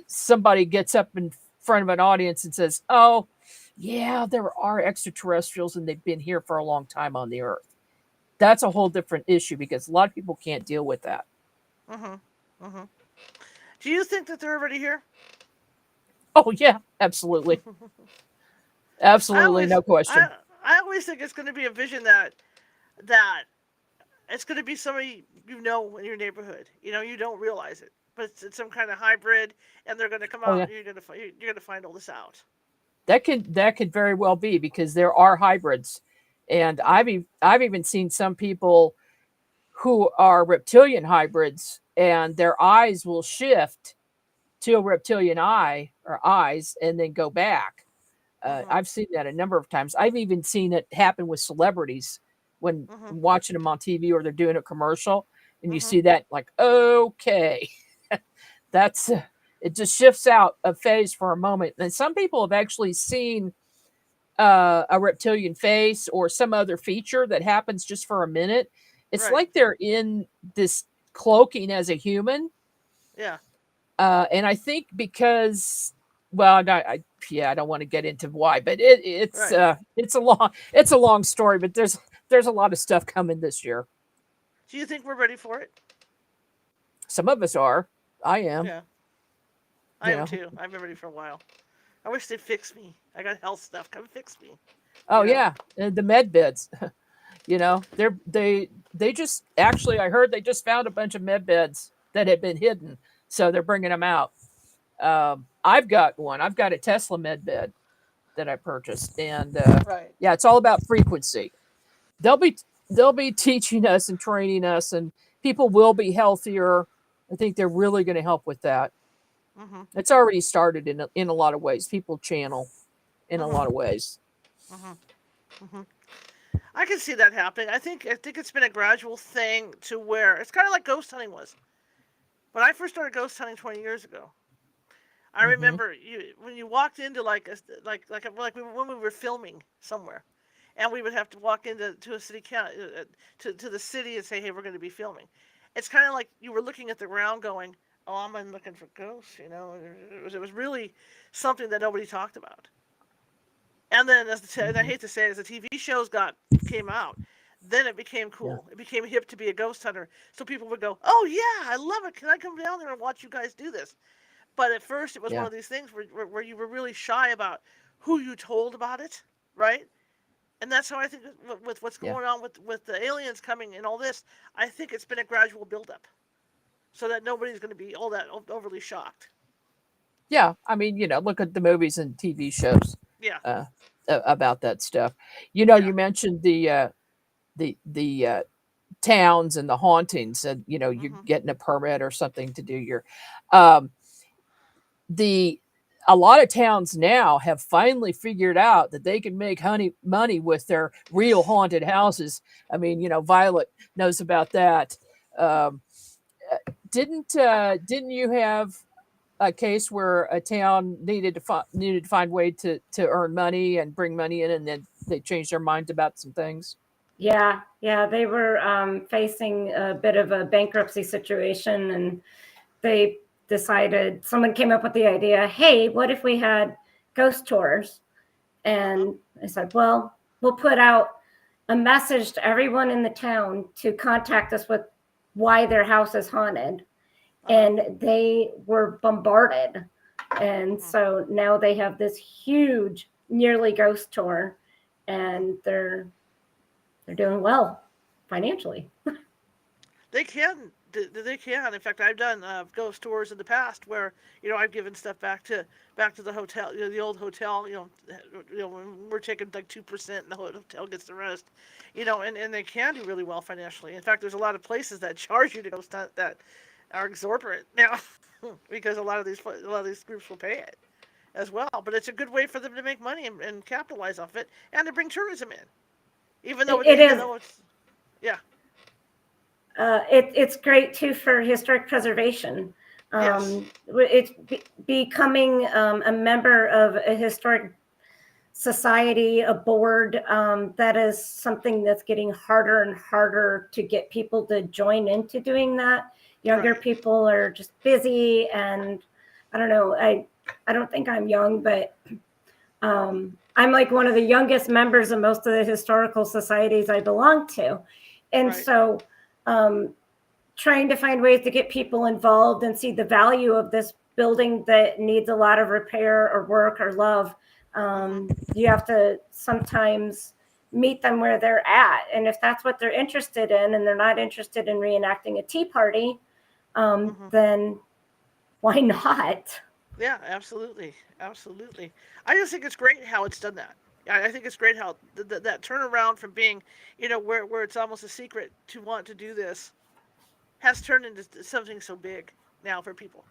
Speaker 2: somebody gets up in front of an audience and says, "Oh, yeah, there are extraterrestrials and they've been here for a long time on the earth." That's a whole different issue because a lot of people can't deal with that.
Speaker 1: mhm, mhm. Do you think that they're already here?
Speaker 2: Oh, yeah, absolutely.
Speaker 1: I
Speaker 2: Absolutely,
Speaker 1: always,
Speaker 2: no question.
Speaker 1: I always think it's going to be a vision that it's going to be somebody you know in your neighborhood. You know, you don't realize it, but it's some kind of hybrid, and they're going to come
Speaker 2: Oh,
Speaker 1: out,
Speaker 2: yeah.
Speaker 1: and you're going to find all this out.
Speaker 2: That could very well be because there are hybrids, and
Speaker 1: Mhm.
Speaker 2: I've even seen some people who are reptilian hybrids, and their eyes will shift to a reptilian eye or eyes, and then go back.
Speaker 1: Mhm.
Speaker 2: I've seen that a number of times. I've even seen it happen with celebrities when
Speaker 1: Mhm.
Speaker 2: watching them on TV or they're doing a commercial, and you
Speaker 1: Mhm.
Speaker 2: see that like, okay, that's it just shifts out of phase for a moment. And some people have actually seen a reptilian face or some other feature that happens just for a minute. It's
Speaker 1: Right.
Speaker 2: like they're in this cloaking as a human.
Speaker 1: Yeah.
Speaker 2: And I think because, well, yeah, I don't want to get into why, but
Speaker 1: Right.
Speaker 2: it's a long story. But there's a lot of stuff coming this year.
Speaker 1: Do you think we're ready for it?
Speaker 2: Some of us are. I am.
Speaker 1: Yeah. I
Speaker 2: You
Speaker 1: am
Speaker 2: know.
Speaker 1: too. I've been ready for a while. I wish they'd fix me. I got health stuff. Come fix me.
Speaker 2: Oh
Speaker 1: You know.
Speaker 2: yeah, the med beds. You know, they just actually I heard they just found a bunch of med beds that had been hidden, so they're bringing them out. I've got one. I've got a Tesla med bed that I purchased, and
Speaker 1: Right.
Speaker 2: yeah, it's all about frequency. They'll be they'll be teaching us and training us, and people will be healthier. I think they're really going to help with that.
Speaker 1: Mhm.
Speaker 2: It's already started in a lot of ways. People channel in a
Speaker 1: Mhm.
Speaker 2: lot of ways.
Speaker 1: Mhm. Mhm. I can see that happening. I think it's been a gradual thing to where it's kind of like ghost hunting was. When I first started ghost hunting 20 years ago, I
Speaker 2: Hmm.
Speaker 1: remember you when you walked into when we were filming somewhere, and we would have to walk into to a city to the city and say, "Hey, we're going to be filming." It's kind of like you were looking at the ground, going, "Oh, I'm looking for ghosts." You know, it was really something that nobody talked about. And then, and I
Speaker 2: Hmm.
Speaker 1: hate to say it, as the TV shows came out, then it became
Speaker 2: Yeah.
Speaker 1: cool. It became hip to be a ghost hunter. So people would go, "Oh yeah, I love it. Can I come down there and watch you guys do this?" But at first, it was one
Speaker 2: Yeah.
Speaker 1: of these things where you were really shy about who you told about it, right? And that's how I think with what's
Speaker 2: Yeah.
Speaker 1: going on with the aliens coming and all this. I think it's been a gradual buildup, so that nobody's going to be all that overly shocked.
Speaker 2: Yeah, I mean, look at the movies and TV shows
Speaker 1: Yeah,
Speaker 2: uh, about that stuff. You
Speaker 1: yeah,
Speaker 2: mentioned the towns and the hauntings, and you're
Speaker 1: mhm,
Speaker 2: getting a permit or something to do your um, the a lot of towns now have finally figured out that they can make money with their real haunted houses. I mean, Violet knows about that. Um, didn't you have a case where a town needed to find a way to earn money and bring money in, and then they changed their minds about some things?
Speaker 3: Yeah, yeah, they were facing a bit of a bankruptcy situation, and they decided, someone came up with the idea, hey, what if we had ghost tours?
Speaker 1: Uh-huh.
Speaker 3: And I said, well, we'll put out a message to everyone in the town to contact us with why their house is haunted.
Speaker 1: Uh-huh.
Speaker 3: And they were bombarded. And
Speaker 1: Mhm.
Speaker 3: so now they have this huge nearly ghost tour,
Speaker 1: Mhm.
Speaker 3: and they're doing well financially.
Speaker 1: They can. They can. In fact, I've done ghost tours in the past where I've given stuff back to the hotel, the old hotel. When we're taking like 2% and the hotel gets the rest. And they can do really well financially. In fact, there's a lot of places that charge you to go that are exorbitant now because a lot of these groups will pay it as well. But it's a good way for them to make money and capitalize off it and to bring tourism in, even though
Speaker 3: It is.
Speaker 1: it's yeah.
Speaker 3: It's great too for historic preservation.
Speaker 1: Yes.
Speaker 3: It's becoming a member of a historic society, a board. That is something that's getting harder and harder to get people to join into doing that. Younger
Speaker 1: Right.
Speaker 3: people are just busy, and I don't know. I don't think I'm young, but I'm like one of the youngest members of most of the historical societies I belong to, and
Speaker 1: Right.
Speaker 3: so trying to find ways to get people involved and see the value of this building that needs a lot of repair or work or love.
Speaker 1: Mhm.
Speaker 3: You have to sometimes meet them where they're at. And if that's what they're interested in and they're not interested in reenacting a tea party,
Speaker 1: Mhm.
Speaker 3: then why not?
Speaker 1: Yeah, absolutely, absolutely. I just think it's great how it's done that. I think it's great how that turnaround from being, where it's almost a secret to want to do this, has turned into something so big now for people.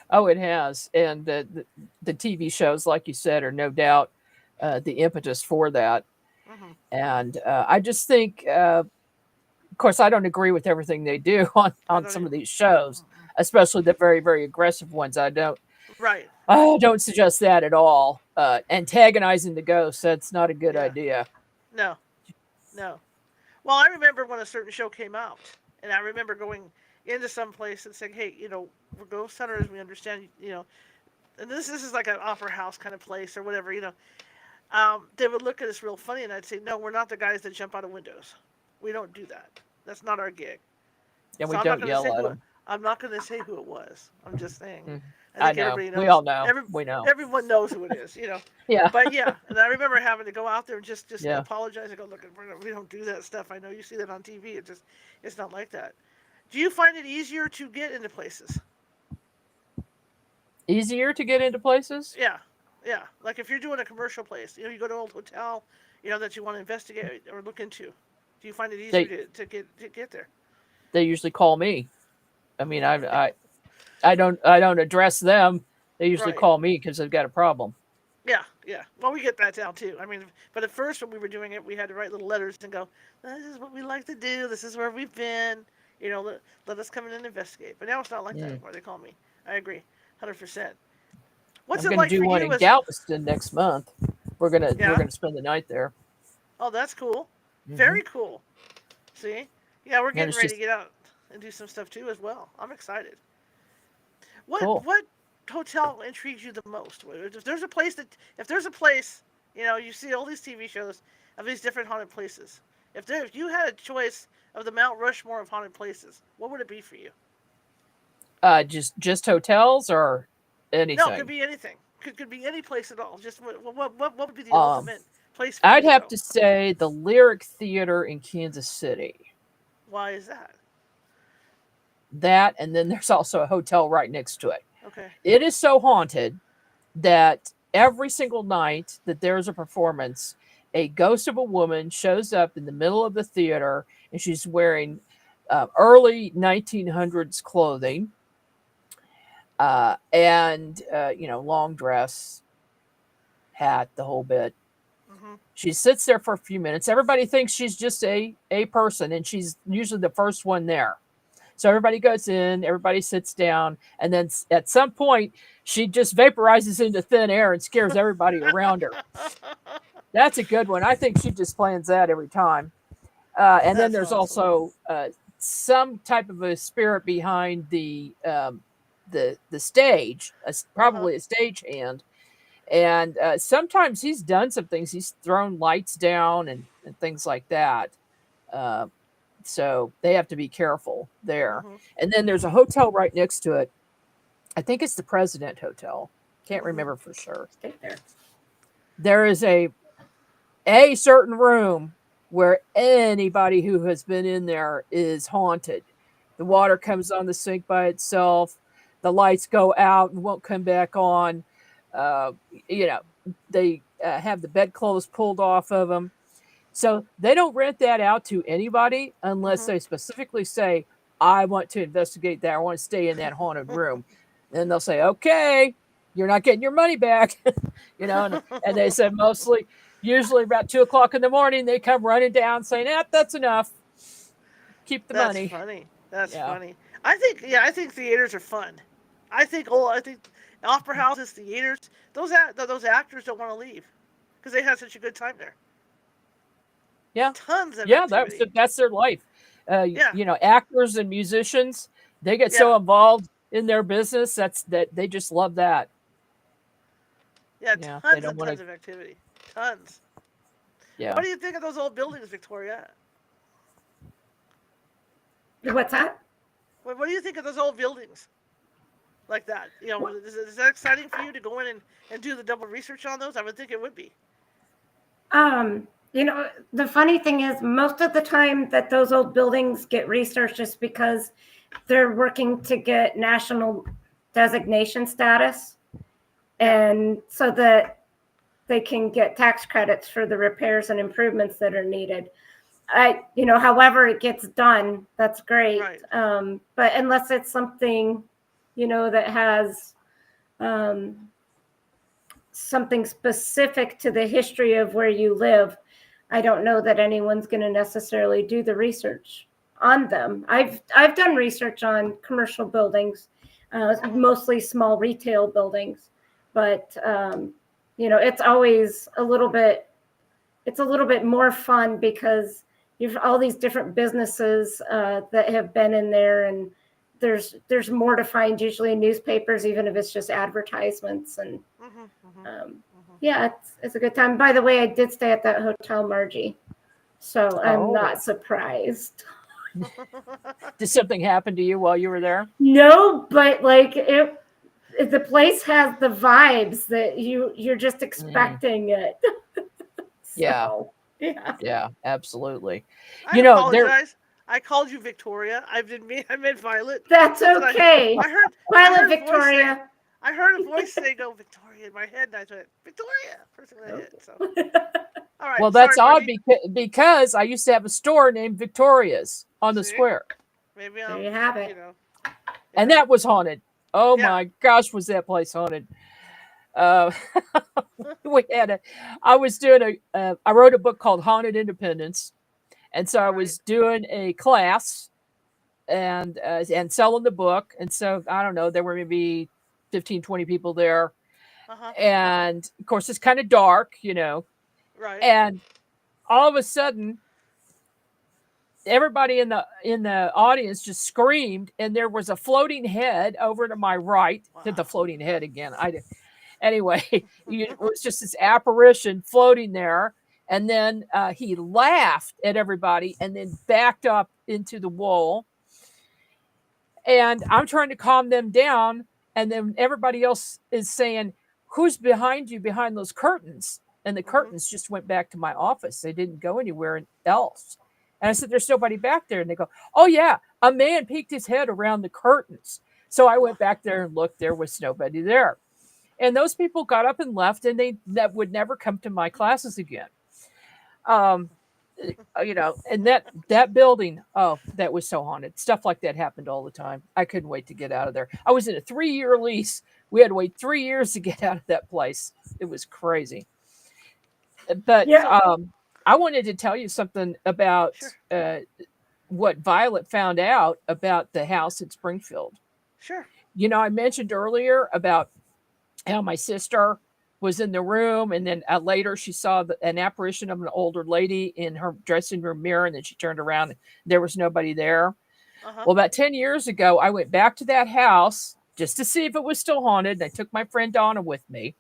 Speaker 2: Oh, it has, and the TV shows, like you said, are no doubt the impetus for that.
Speaker 1: Mhm.
Speaker 2: And I just think, of course, I don't agree with everything they do
Speaker 1: I
Speaker 2: on
Speaker 1: don't
Speaker 2: some of
Speaker 1: even.
Speaker 2: these shows,
Speaker 1: Mm-mm.
Speaker 2: especially the very very aggressive ones.
Speaker 1: Right.
Speaker 2: I don't suggest that at all. Antagonizing the ghosts, that's not a good
Speaker 1: Yeah.
Speaker 2: idea.
Speaker 1: No. No. Well, I remember when a certain show came out, and I remember going into some place and saying, "Hey, we're ghost hunters. We understand, and this is like an opera house kind of place or whatever, they would look at us real funny, and I'd say, "No, we're not the guys that jump out of windows. We don't do that. That's not our gig."
Speaker 2: And
Speaker 1: So
Speaker 2: we
Speaker 1: I'm not
Speaker 2: don't
Speaker 1: going to
Speaker 2: yell
Speaker 1: say
Speaker 2: at
Speaker 1: who
Speaker 2: them.
Speaker 1: I'm not going to say who it was. I'm just saying.
Speaker 2: Mm.
Speaker 1: I
Speaker 2: I
Speaker 1: think
Speaker 2: know.
Speaker 1: everybody
Speaker 2: We all
Speaker 1: knows.
Speaker 2: know. We know.
Speaker 1: Everyone knows who it is.
Speaker 2: Yeah.
Speaker 1: But yeah, and I remember having to go out there and just
Speaker 2: Yeah.
Speaker 1: apologize and go, "Look, we don't do that stuff. I know you see that on TV. It's not like that." Do you find it easier to get into places?
Speaker 2: Easier to get into places.
Speaker 1: Yeah, yeah. Like if you're doing a commercial place, you go to an old hotel, that you want to investigate or look into. Do you find it easier
Speaker 2: They
Speaker 1: to get there?
Speaker 2: they usually call me. I mean, I don't address them. They usually
Speaker 1: Right.
Speaker 2: call me because they've got a problem.
Speaker 1: Yeah, yeah. Well, we get that down too. I mean, but at first when we were doing it, we had to write little letters and go, "This is what we like to do. This is where we've been. Let us come in and investigate." But now it's not like that
Speaker 2: Mm.
Speaker 1: anymore. They call me. I agree, 100%. What's
Speaker 2: I'm
Speaker 1: it
Speaker 2: going to
Speaker 1: like
Speaker 2: do
Speaker 1: for
Speaker 2: one
Speaker 1: you
Speaker 2: in
Speaker 1: as?
Speaker 2: Galveston next month. We're
Speaker 1: Yeah.
Speaker 2: gonna spend the night there.
Speaker 1: Oh, that's cool.
Speaker 2: Hmm.
Speaker 1: Very cool. See? Yeah, we're
Speaker 2: And
Speaker 1: getting
Speaker 2: it's
Speaker 1: ready to
Speaker 2: just
Speaker 1: get out and do some stuff too as well. I'm excited. What
Speaker 2: cool.
Speaker 1: what hotel intrigues you the most? If there's a place, you see all these TV shows of these different haunted places. If you had a choice of the Mount Rushmore of haunted places, what would it be for you?
Speaker 2: Just hotels or
Speaker 1: No, it could
Speaker 2: anything.
Speaker 1: be anything. Could be any place at all. Just what would be the
Speaker 2: Um,
Speaker 1: ultimate place for you
Speaker 2: I'd
Speaker 1: to
Speaker 2: have
Speaker 1: go?
Speaker 2: to say the Lyric Theater in Kansas City.
Speaker 1: Why is that?
Speaker 2: That, and then there's also a hotel right next to it.
Speaker 1: Okay.
Speaker 2: It is so haunted that every single night that there's a performance, a ghost of a woman shows up in the middle of the theater, and she's wearing early 1900s clothing, and long dress, hat, the whole bit.
Speaker 1: Mhm.
Speaker 2: She sits there for a few minutes. Everybody thinks she's just a person, and she's usually the first one there. So everybody goes in, everybody sits down, and then at some point, she just vaporizes into thin air and scares everybody around her. That's a good one. I think she just plans that every time. And then
Speaker 1: That's
Speaker 2: there's
Speaker 1: awesome.
Speaker 2: also some type of a spirit behind the stage,
Speaker 1: Uh-huh.
Speaker 2: probably a stage hand. And sometimes he's done some things. He's thrown lights down and things like that. Uh, so they have to be careful there.
Speaker 1: Mhm.
Speaker 2: And then there's a hotel right next to it. I think it's the President Hotel. Can't
Speaker 1: Mhm.
Speaker 2: remember for sure.
Speaker 3: Stay there.
Speaker 2: There is a certain room where anybody who has been in there is haunted. The water
Speaker 1: Mhm.
Speaker 2: comes on the sink by itself. The lights go out and won't come back on. Uh, you know, they have the bedclothes pulled off of them. So they don't rent that out to anybody unless
Speaker 1: Mhm.
Speaker 2: they specifically say, I want to investigate that. I want to stay in that haunted room. Then they'll say, okay, you're not getting your money back. And they said usually about 2 o'clock in the morning, they come running down saying, that's enough. Keep the
Speaker 1: That's
Speaker 2: money.
Speaker 1: funny. That's
Speaker 2: Yeah.
Speaker 1: funny. I think theaters are fun. I think opera houses, theaters, those actors don't want to leave because they have such a good time there.
Speaker 2: Yeah.
Speaker 1: Tons of
Speaker 2: Yeah.
Speaker 1: activity.
Speaker 2: That's their life.
Speaker 1: Yeah,
Speaker 2: Actors and musicians, they get
Speaker 1: yeah,
Speaker 2: so involved in their business that they just love that.
Speaker 1: yeah.
Speaker 2: Yeah. They
Speaker 1: Tons
Speaker 2: don't
Speaker 1: and
Speaker 2: want to.
Speaker 1: tons of activity. Tons.
Speaker 2: Yeah.
Speaker 1: What do you think of those old buildings, Victoria?
Speaker 3: What's that?
Speaker 1: What do you think of those old buildings like that? Is that exciting for you to go in and do the double research on those? I would think it would be.
Speaker 3: The funny thing is, most of the time that those old buildings get researched is because they're working to get national designation status,
Speaker 1: Yeah.
Speaker 3: and so that they can get tax credits for the repairs and improvements that are needed. However it gets done, that's great.
Speaker 1: Right.
Speaker 3: But unless it's something, that has um, something specific to the history of where you live, I don't know that anyone's going to necessarily do the research on them. I've done research on commercial buildings,
Speaker 1: Mhm.
Speaker 3: mostly small retail buildings, but it's always a little bit more fun because you've all these different businesses that have been in there, and there's more to find usually in newspapers, even if it's just advertisements. And
Speaker 1: Mhm. Mhm.
Speaker 3: um,
Speaker 1: Mhm.
Speaker 3: yeah, it's a good time. By the way, I did stay at that hotel, Margie, so I'm
Speaker 2: Oh,
Speaker 3: not surprised.
Speaker 2: did something happen to you while you were there?
Speaker 3: No, but like the place has the vibes that you're just
Speaker 2: Mm,
Speaker 3: expecting it.
Speaker 2: yeah.
Speaker 3: So yeah,
Speaker 2: Yeah. Absolutely.
Speaker 1: I
Speaker 2: There.
Speaker 1: apologize. I called you Victoria. I meant Violet.
Speaker 3: that's
Speaker 1: Something
Speaker 3: okay.
Speaker 1: I
Speaker 3: Violet
Speaker 1: heard a voice say
Speaker 3: Victoria.
Speaker 1: I heard a voice say go Victoria in my head, and I thought Victoria first thing in my head. So all right,
Speaker 2: Well,
Speaker 1: sorry,
Speaker 2: that's odd
Speaker 1: Margie.
Speaker 2: because I used to have a store named Victoria's on the
Speaker 1: See,
Speaker 2: square,
Speaker 1: maybe
Speaker 3: There
Speaker 1: I'm
Speaker 3: you have it.
Speaker 2: and
Speaker 1: yeah,
Speaker 2: that was haunted. Oh
Speaker 1: yeah.
Speaker 2: my gosh, was that place haunted? Uh, we had a. I was doing I wrote a book called Haunted Independence, and so I
Speaker 1: Right.
Speaker 2: was doing a class and selling the book, and so I don't know, there were maybe 15, 20 people there,
Speaker 1: Uh huh.
Speaker 2: and of course it's kind of dark,
Speaker 1: Right.
Speaker 2: and all of a sudden everybody in the audience just screamed, and there was a floating head over to my right. Did the
Speaker 1: Wow.
Speaker 2: floating head again? I did. Anyway, it was just this apparition floating there, and then he laughed at everybody and then backed up into the wall, and I'm trying to calm them down, and then everybody else is saying, who's behind you behind those curtains? And the
Speaker 1: Mhm.
Speaker 2: curtains just went back to my office. They didn't go anywhere else. And I said, there's nobody back there. And they go, oh yeah, a man peeked his head around the curtains. So I
Speaker 1: Wow.
Speaker 2: went back there and looked. There was nobody there. And those people got up and left, and they that would never come to my classes again. Um, and that building, oh, that was so haunted. Stuff like that happened all the time. I couldn't wait to get out of there. I was in a 3-year lease. We had to wait 3 years to get out of that place. It was crazy. But
Speaker 3: Yeah.
Speaker 1: So
Speaker 2: I wanted to tell you something about
Speaker 1: sure,
Speaker 2: what Violet found out about the house in Springfield.
Speaker 1: sure.
Speaker 2: I mentioned earlier about how my sister was in the room, and then later she saw an apparition of an older lady in her dressing room mirror, and then she turned around and there was nobody there.
Speaker 1: Uh-huh.
Speaker 2: Well, about 10 years ago, I went back to that house just to see if it was still haunted. I took my friend Donna with me.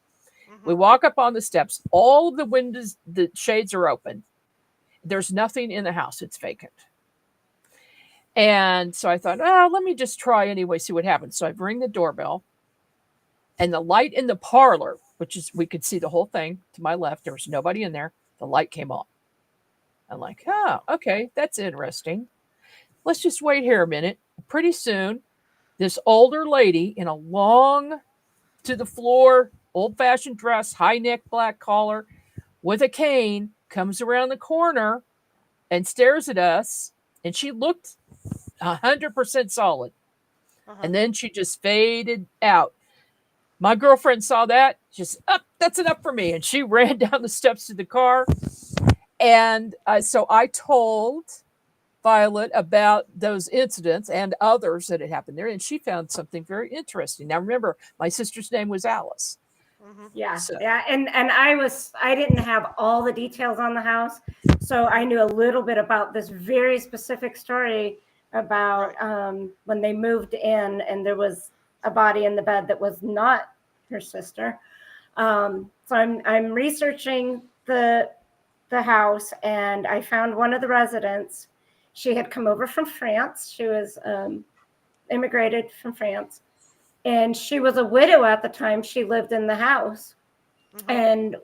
Speaker 2: We walk up on the steps. All of the windows, the shades are open. There's nothing in the house. It's vacant. And so I thought, oh, let me just try anyway, see what happens. So I ring the doorbell, and the light in the parlor, which is, we could see the whole thing to my left, there was nobody in there. The light came on. I'm like, oh, okay, that's interesting. Let's just wait here a minute. Pretty soon, this older lady in a long to the floor, old fashioned dress, high neck black collar with a cane comes around the corner and stares at us. And she looked 100% solid. And then she just faded out. My girlfriend saw that, just, that's enough for me. And she ran down the steps to the car. And so I told Violet about those incidents and others that had happened there. And she found something very interesting. Now, remember, my sister's name was Alice.
Speaker 3: Yeah.
Speaker 2: So-
Speaker 3: Yeah. And I didn't have all the details on the house. So I knew a little bit about this very specific story about when they moved in and there was a body in the bed that was not her sister. So I'm researching the house, and I found one of the residents. She had come over from France. She was immigrated from France, and she was a widow at the time she lived in the house. And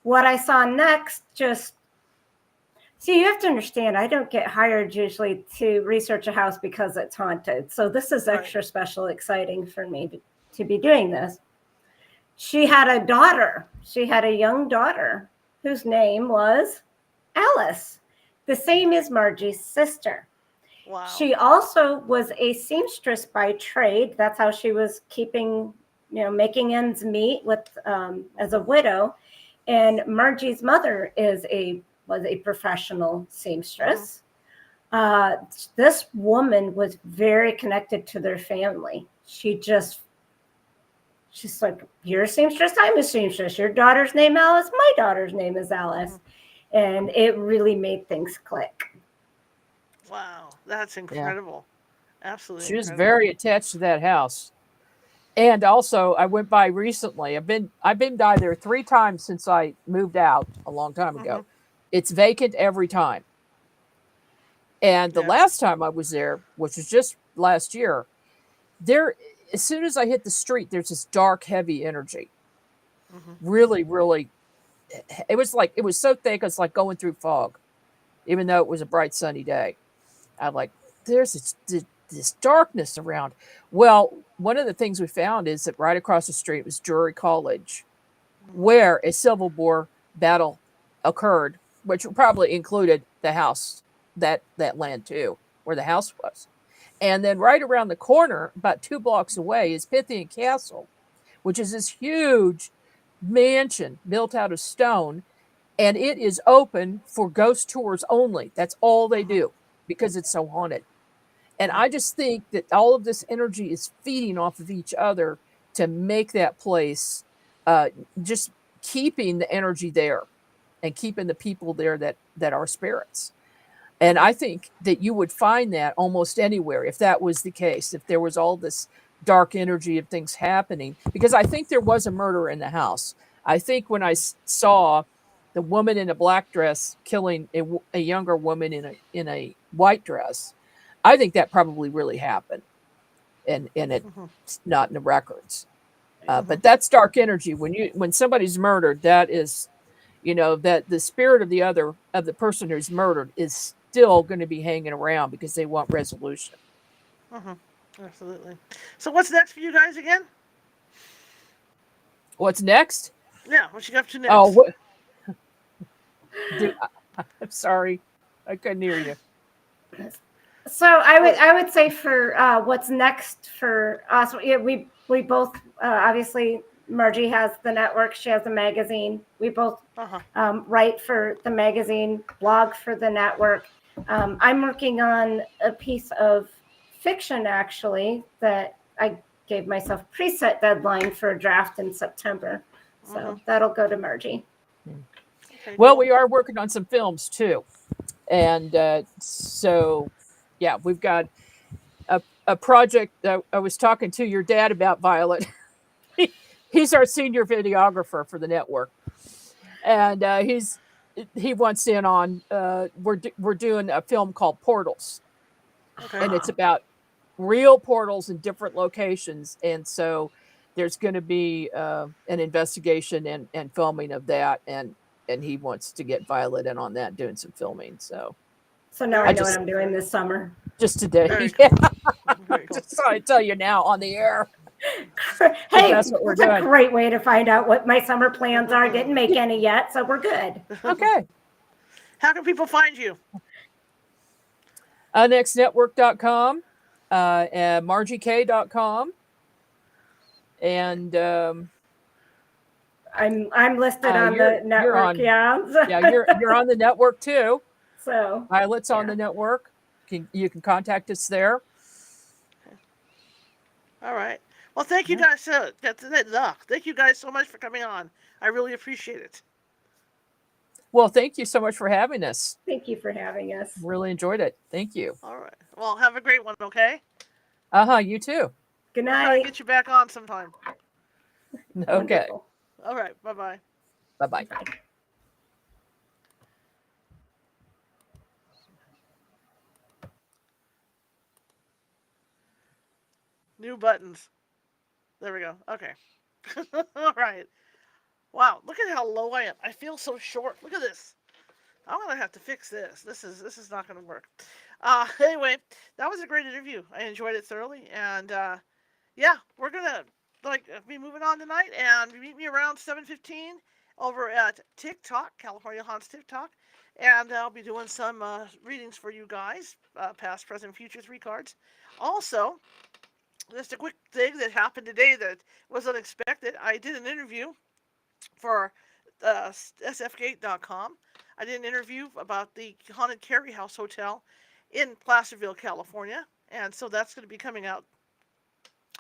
Speaker 3: what I saw next, just see, you have to understand, I don't get hired usually to research a house because it's haunted. So this is extra special, exciting for me to be doing this. She had a daughter. She had a young daughter whose name was Alice, the same as Margie's sister.
Speaker 1: Wow.
Speaker 3: She also was a seamstress by trade. That's how she was keeping, making ends meet with as a widow. And Margie's mother was a professional seamstress. This woman was very connected to their family. She's like, you're a seamstress, I'm a seamstress. Your daughter's name Alice, my daughter's name is Alice. And it really made things click.
Speaker 1: Wow, that's incredible. Yeah. Absolutely.
Speaker 2: She was very attached to that house. And also, I went by recently. I've been by there 3 times since I moved out a long time ago. It's vacant every time. And the last time I was there, which was just last year, there, as soon as I hit the street, there's this dark, heavy energy. Really, really, it was so thick, it's like going through fog, even though it was a bright, sunny day. I'm like, there's this darkness around. Well, one of the things we found is that right across the street was Drury College, where a Civil War battle occurred, which probably included the house, that land too, where the house was. And then right around the corner, about 2 blocks away, is Pythian Castle, which is this huge mansion built out of stone, and it is open for ghost tours only. That's all they do because it's so haunted. And I just think that all of this energy is feeding off of each other to make that place, just keeping the energy there and keeping the people there that are spirits. And I think that you would find that almost anywhere if that was the case, if there was all this dark energy of things happening, because I think there was a murder in the house. I think when I saw the woman in a black dress killing a younger woman in a white dress, I think that probably really happened, and it's not in the records. But that's dark energy. When somebody's murdered, that is, that the spirit of the person who's murdered is still going to be hanging around because they want resolution.
Speaker 1: Absolutely. So what's next for you guys again?
Speaker 2: What's next?
Speaker 1: Yeah, what you got up to next?
Speaker 2: Oh, I'm sorry, I couldn't hear you.
Speaker 3: So I would say for what's next for us, we both obviously, Margie has the network, she has the magazine. We both write for the magazine, blog for the network. I'm working on a piece of fiction actually that I gave myself preset deadline for a draft in September. So that'll go to Margie.
Speaker 1: Okay,
Speaker 2: Well,
Speaker 1: cool.
Speaker 2: we are working on some films too. And so, yeah, we've got a project that I was talking to your dad about, Violet. He's our senior videographer for the network. And he wants in on, we're doing a film called Portals.
Speaker 1: Okay.
Speaker 2: And it's about real portals in different locations. And so there's going to be an investigation and filming of that. And he wants to get Violet in on that, doing some filming. So
Speaker 3: now
Speaker 1: Very
Speaker 3: I know
Speaker 1: cool.
Speaker 3: what I'm doing this summer.
Speaker 2: just today,
Speaker 1: Very
Speaker 2: yeah,
Speaker 1: cool. Very cool.
Speaker 2: just thought I'd tell you now on the air.
Speaker 3: Hey,
Speaker 2: that's what we're
Speaker 3: that's a
Speaker 2: doing.
Speaker 3: great way to find out what my summer plans are. Didn't make any yet, so we're good.
Speaker 2: Okay.
Speaker 1: How can people find you?
Speaker 2: Nextnetwork.com, and margiekay.com. And
Speaker 3: I'm listed on
Speaker 2: you're
Speaker 3: the network,
Speaker 2: on,
Speaker 3: yeah.
Speaker 2: yeah, you're on the network too.
Speaker 3: So
Speaker 2: Violet's on the network. You can contact us there.
Speaker 1: All right. Well, thank you guys. Thank you guys so much for coming on. I really appreciate it.
Speaker 2: Well, thank you so much for having us.
Speaker 3: thank you for having us.
Speaker 2: Really enjoyed it. Thank you.
Speaker 1: All right. Well, have a great one, okay?
Speaker 2: You too.
Speaker 3: Good
Speaker 1: We'll try to
Speaker 3: night.
Speaker 1: get you back on sometime.
Speaker 2: Okay.
Speaker 3: Wonderful.
Speaker 1: All right. Bye-bye.
Speaker 2: Bye-bye.
Speaker 3: Bye.
Speaker 1: New buttons. There we go. Okay. All right. Wow, look at how low I am. I feel so short. Look at this. I'm gonna have to fix this. This is not gonna work. Anyway, that was a great interview. I enjoyed it thoroughly, and yeah, we're gonna be moving on tonight, and meet me around 7:15 over at TikTok, California Haunts TikTok, and I'll be doing some readings for you guys, past, present, future 3 cards. Also, just a quick thing that happened today that was unexpected. I did an interview for sfgate.com. I did an interview about the Haunted Carey House Hotel in Placerville, California, and so that's going to be coming out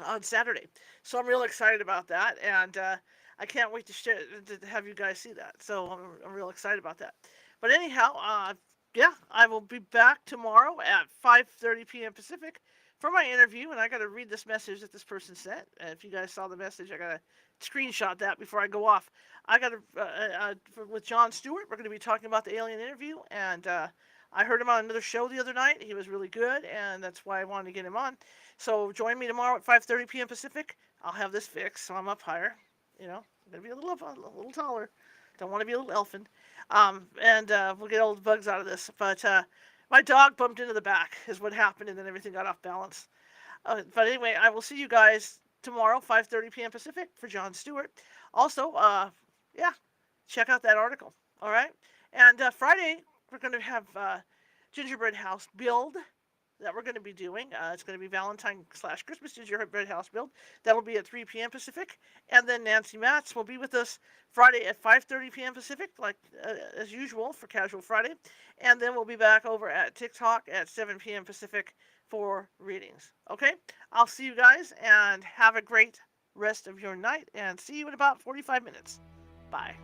Speaker 1: on Saturday. So I'm real excited about that, and I can't wait to have you guys see that. So I'm real excited about that. But anyhow, yeah, I will be back tomorrow at 5:30 p.m. Pacific for my interview, and I got to read this message that this person sent. And if you guys saw the message, I got to screenshot that before I go off. I got to with Jon Stewart. We're going to be talking about the alien interview, and I heard him on another show the other night. He was really good, and that's why I wanted to get him on. So join me tomorrow at 5:30 p.m. Pacific. I'll have this fixed, so I'm up higher. You know, I'm gonna be a little taller. Don't want to be a little elfin. And we'll get all the bugs out of this. But my dog bumped into the back, is what happened, and then everything got off balance. But anyway, I will see you guys tomorrow, 5:30 p.m. Pacific, for Jon Stewart. Also, yeah, check out that article. All right. And Friday, we're going to have Gingerbread House build that we're going to be doing. It's going to be Valentine/Christmas gingerbread house build. That'll be at 3 p.m. Pacific. And then Nancy Matz will be with us Friday at 5:30 p.m. Pacific, like as usual for Casual Friday. And then we'll be back over at TikTok at 7 p.m. Pacific for readings. Okay? I'll see you guys, and have a great rest of your night, and see you in about 45 minutes. Bye.